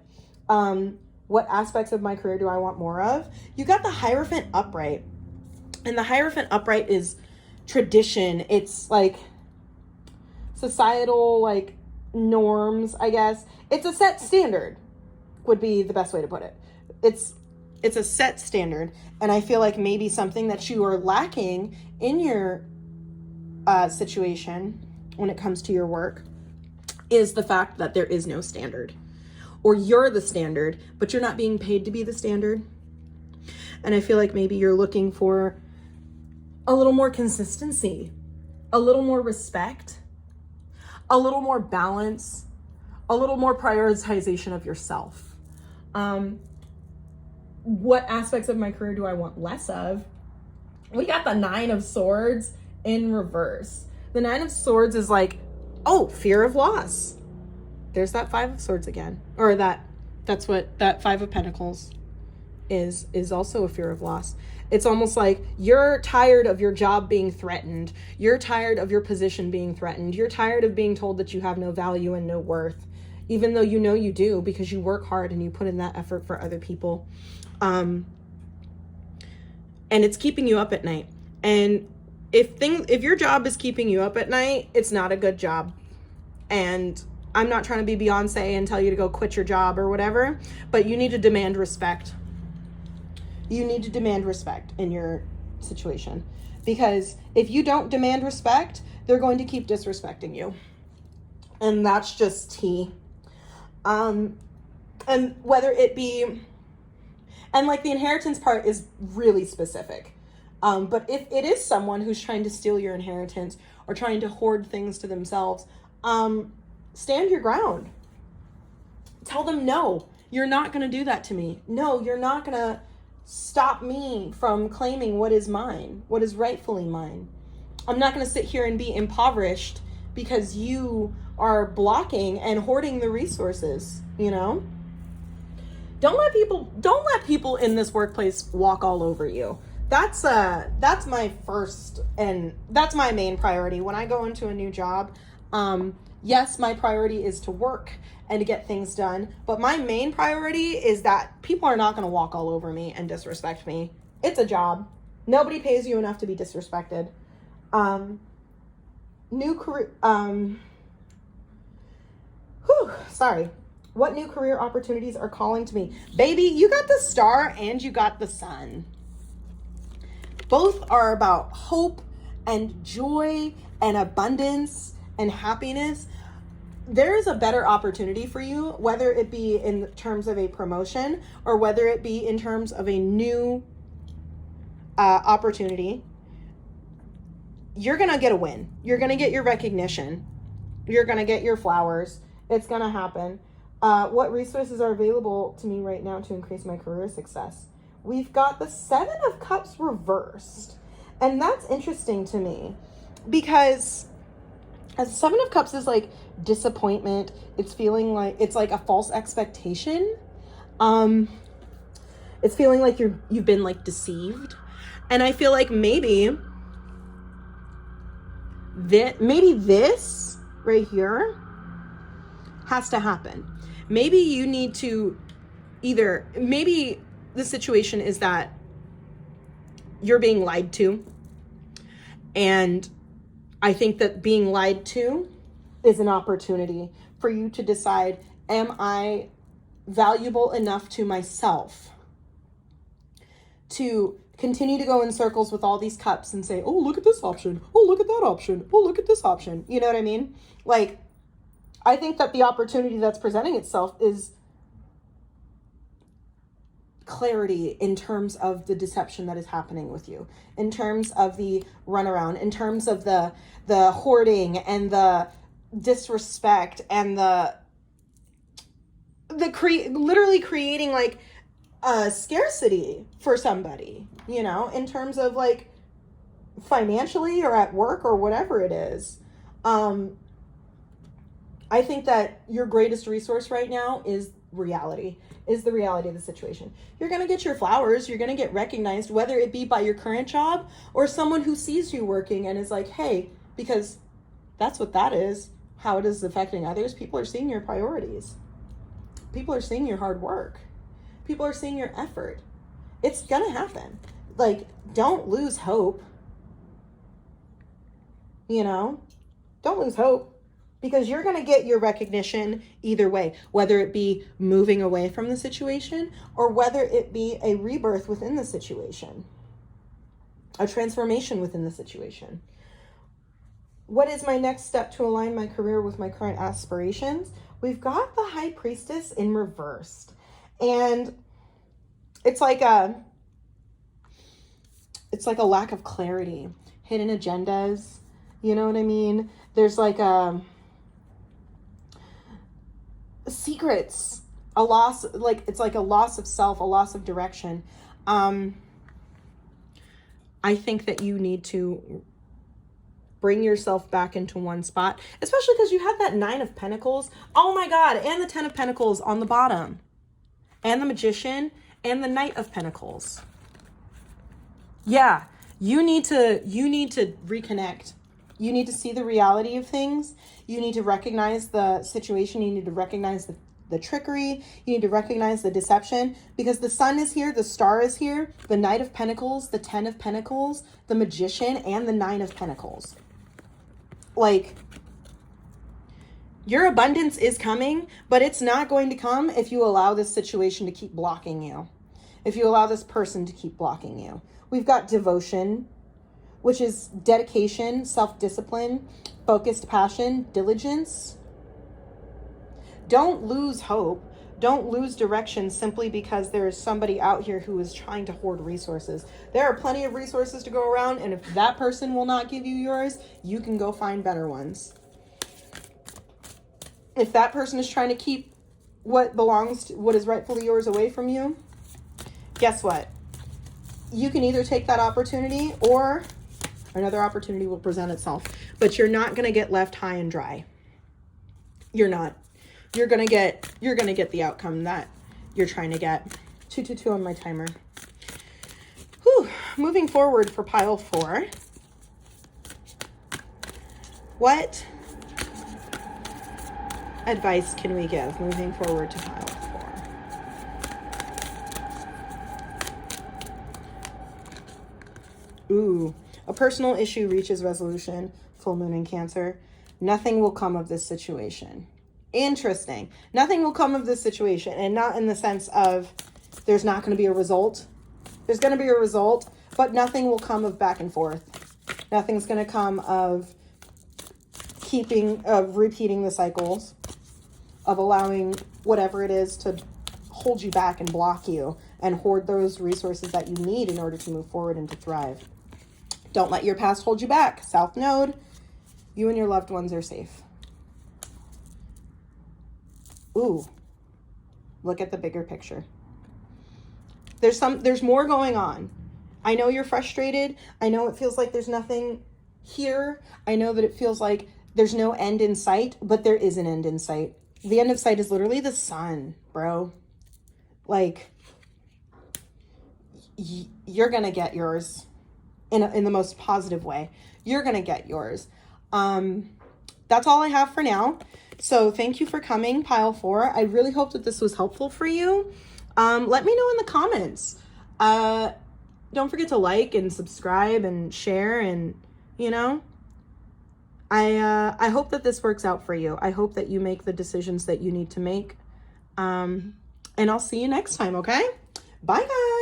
What aspects of my career do I want more of? You got the Hierophant upright, and the Hierophant upright is tradition. It's like societal, like norms, I guess. It's a set standard would be the best way to put it. It's a set standard, and I feel like maybe something that you are lacking in your situation when it comes to your work is the fact that there is no standard, or you're the standard, but you're not being paid to be the standard. And I feel like maybe you're looking for a little more consistency, a little more respect, a little more balance, a little more prioritization of yourself. What aspects of my career do I want less of? We got the Nine of Swords in reverse. The Nine of Swords is like, oh, fear of loss. There's that Five of Swords again. Or that's what that Five of Pentacles is also a fear of loss. It's almost like you're tired of your job being threatened. You're tired of your position being threatened. You're tired of being told that you have no value and no worth, even though you know you do, because you work hard and you put in that effort for other people. And it's keeping you up at night. And if your job is keeping you up at night, it's not a good job. And I'm not trying to be Beyonce and tell you to go quit your job or whatever, but you need to demand respect. You need to demand respect in your situation, because if you don't demand respect, they're going to keep disrespecting you. And that's just tea. And whether it be, and like the inheritance part is really specific. But if it is someone who's trying to steal your inheritance or trying to hoard things to themselves, stand your ground. Tell them, no, you're not going to do that to me. No, you're not going to stop me from claiming what is mine, what is rightfully mine. I'm not going to sit here and be impoverished because you are blocking and hoarding the resources, you know? Don't let people in this workplace walk all over you. That's my first, and that's my main priority when I go into a new job. Yes, my priority is to work and to get things done, but my main priority is that people are not going to walk all over me and disrespect me. It's a job. Nobody pays you enough to be disrespected. New career, sorry. What new career opportunities are calling to me? Baby, you got the star and you got the sun. Both are about hope and joy and abundance and happiness. There is a better opportunity for you, whether it be in terms of a promotion or whether it be in terms of a new opportunity. You're going to get a win. You're going to get your recognition. You're going to get your flowers. It's going to happen. What resources are available to me right now to increase my career success? We've got the 7 of Cups reversed. And that's interesting to me because as the 7 of Cups is like disappointment. It's feeling like it's like a false expectation. It's feeling like you've been like deceived. And I feel like maybe this right here has to happen. Maybe you need to maybe the situation is that you're being lied to. And I think that being lied to is an opportunity for you to decide, am I valuable enough to myself to continue to go in circles with all these cups and say, oh, look at this option. Oh, look at that option. Oh, look at this option. You know what I mean? Like, I think that the opportunity that's presenting itself is clarity in terms of the deception that is happening with you, in terms of the runaround, in terms of the hoarding and the disrespect and literally creating like a scarcity for somebody, you know, in terms of like financially or at work or whatever it is. I think that your greatest resource right now is reality, is the reality of the situation. You're going to get your flowers. You're going to get recognized, whether it be by your current job or someone who sees you working and is like, hey, because that's what that is, how it is affecting others. People are seeing your priorities. People are seeing your hard work. People are seeing your effort. It's going to happen. Like, don't lose hope. You know, don't lose hope. Because you're going to get your recognition either way, whether it be moving away from the situation or whether it be a rebirth within the situation, a transformation within the situation. What is my next step to align my career with my current aspirations? We've got the High Priestess in reversed. And it's like a lack of clarity, hidden agendas. You know what I mean? There's like secrets, a loss, like it's like a loss of self, a loss of direction. I think that you need to bring yourself back into one spot, especially because you have that 9 of Pentacles. Oh my God. And the 10 of Pentacles on the bottom, and the Magician and the Knight of Pentacles. Yeah. You need to reconnect. You need to see the reality of things. You need to recognize the situation. You need to recognize the trickery. You need to recognize the deception, because the Sun is here, the Star is here, the Knight of Pentacles, the 10 of Pentacles, the Magician, and the 9 of Pentacles. Like, your abundance is coming, but it's not going to come if you allow this situation to keep blocking you. If you allow this person to keep blocking you. We've got devotion, which is dedication, self-discipline, focused passion, diligence. Don't lose hope. Don't lose direction simply because there is somebody out here who is trying to hoard resources. There are plenty of resources to go around, and if that person will not give you yours, you can go find better ones. If that person is trying to keep what is rightfully yours away from you, guess what? You can either take that opportunity or another opportunity will present itself, but you're not going to get left high and dry. You're not. You're going to get the outcome that you're trying to get. 222 on my timer. Whew. Moving forward for pile 4. What advice can we give moving forward to pile 4? Ooh, a personal issue reaches resolution. Full moon in Cancer. Nothing will come of this situation. Interesting. Nothing will come of this situation, and not in the sense of there's not going to be a result. There's going to be a result, but nothing will come of back and forth. Nothing's going to come of repeating the cycles, of allowing whatever it is to hold you back and block you and hoard those resources that you need in order to move forward and to thrive. Don't let your past hold you back. South Node, you and your loved ones are safe. Ooh, look at the bigger picture. There's more going on. I know you're frustrated. I know it feels like there's nothing here. I know that it feels like there's no end in sight, but there is an end in sight. The end of sight is literally the sun, bro. Like, you're going to get yours in the most positive way. You're going to get yours. That's all I have for now. So thank you for coming, Pile 4. I really hope that this was helpful for you. Let me know in the comments. Don't forget to like and subscribe and share, and, you know, I hope that this works out for you. I hope that you make the decisions that you need to make. And I'll see you next time, okay? Bye, guys.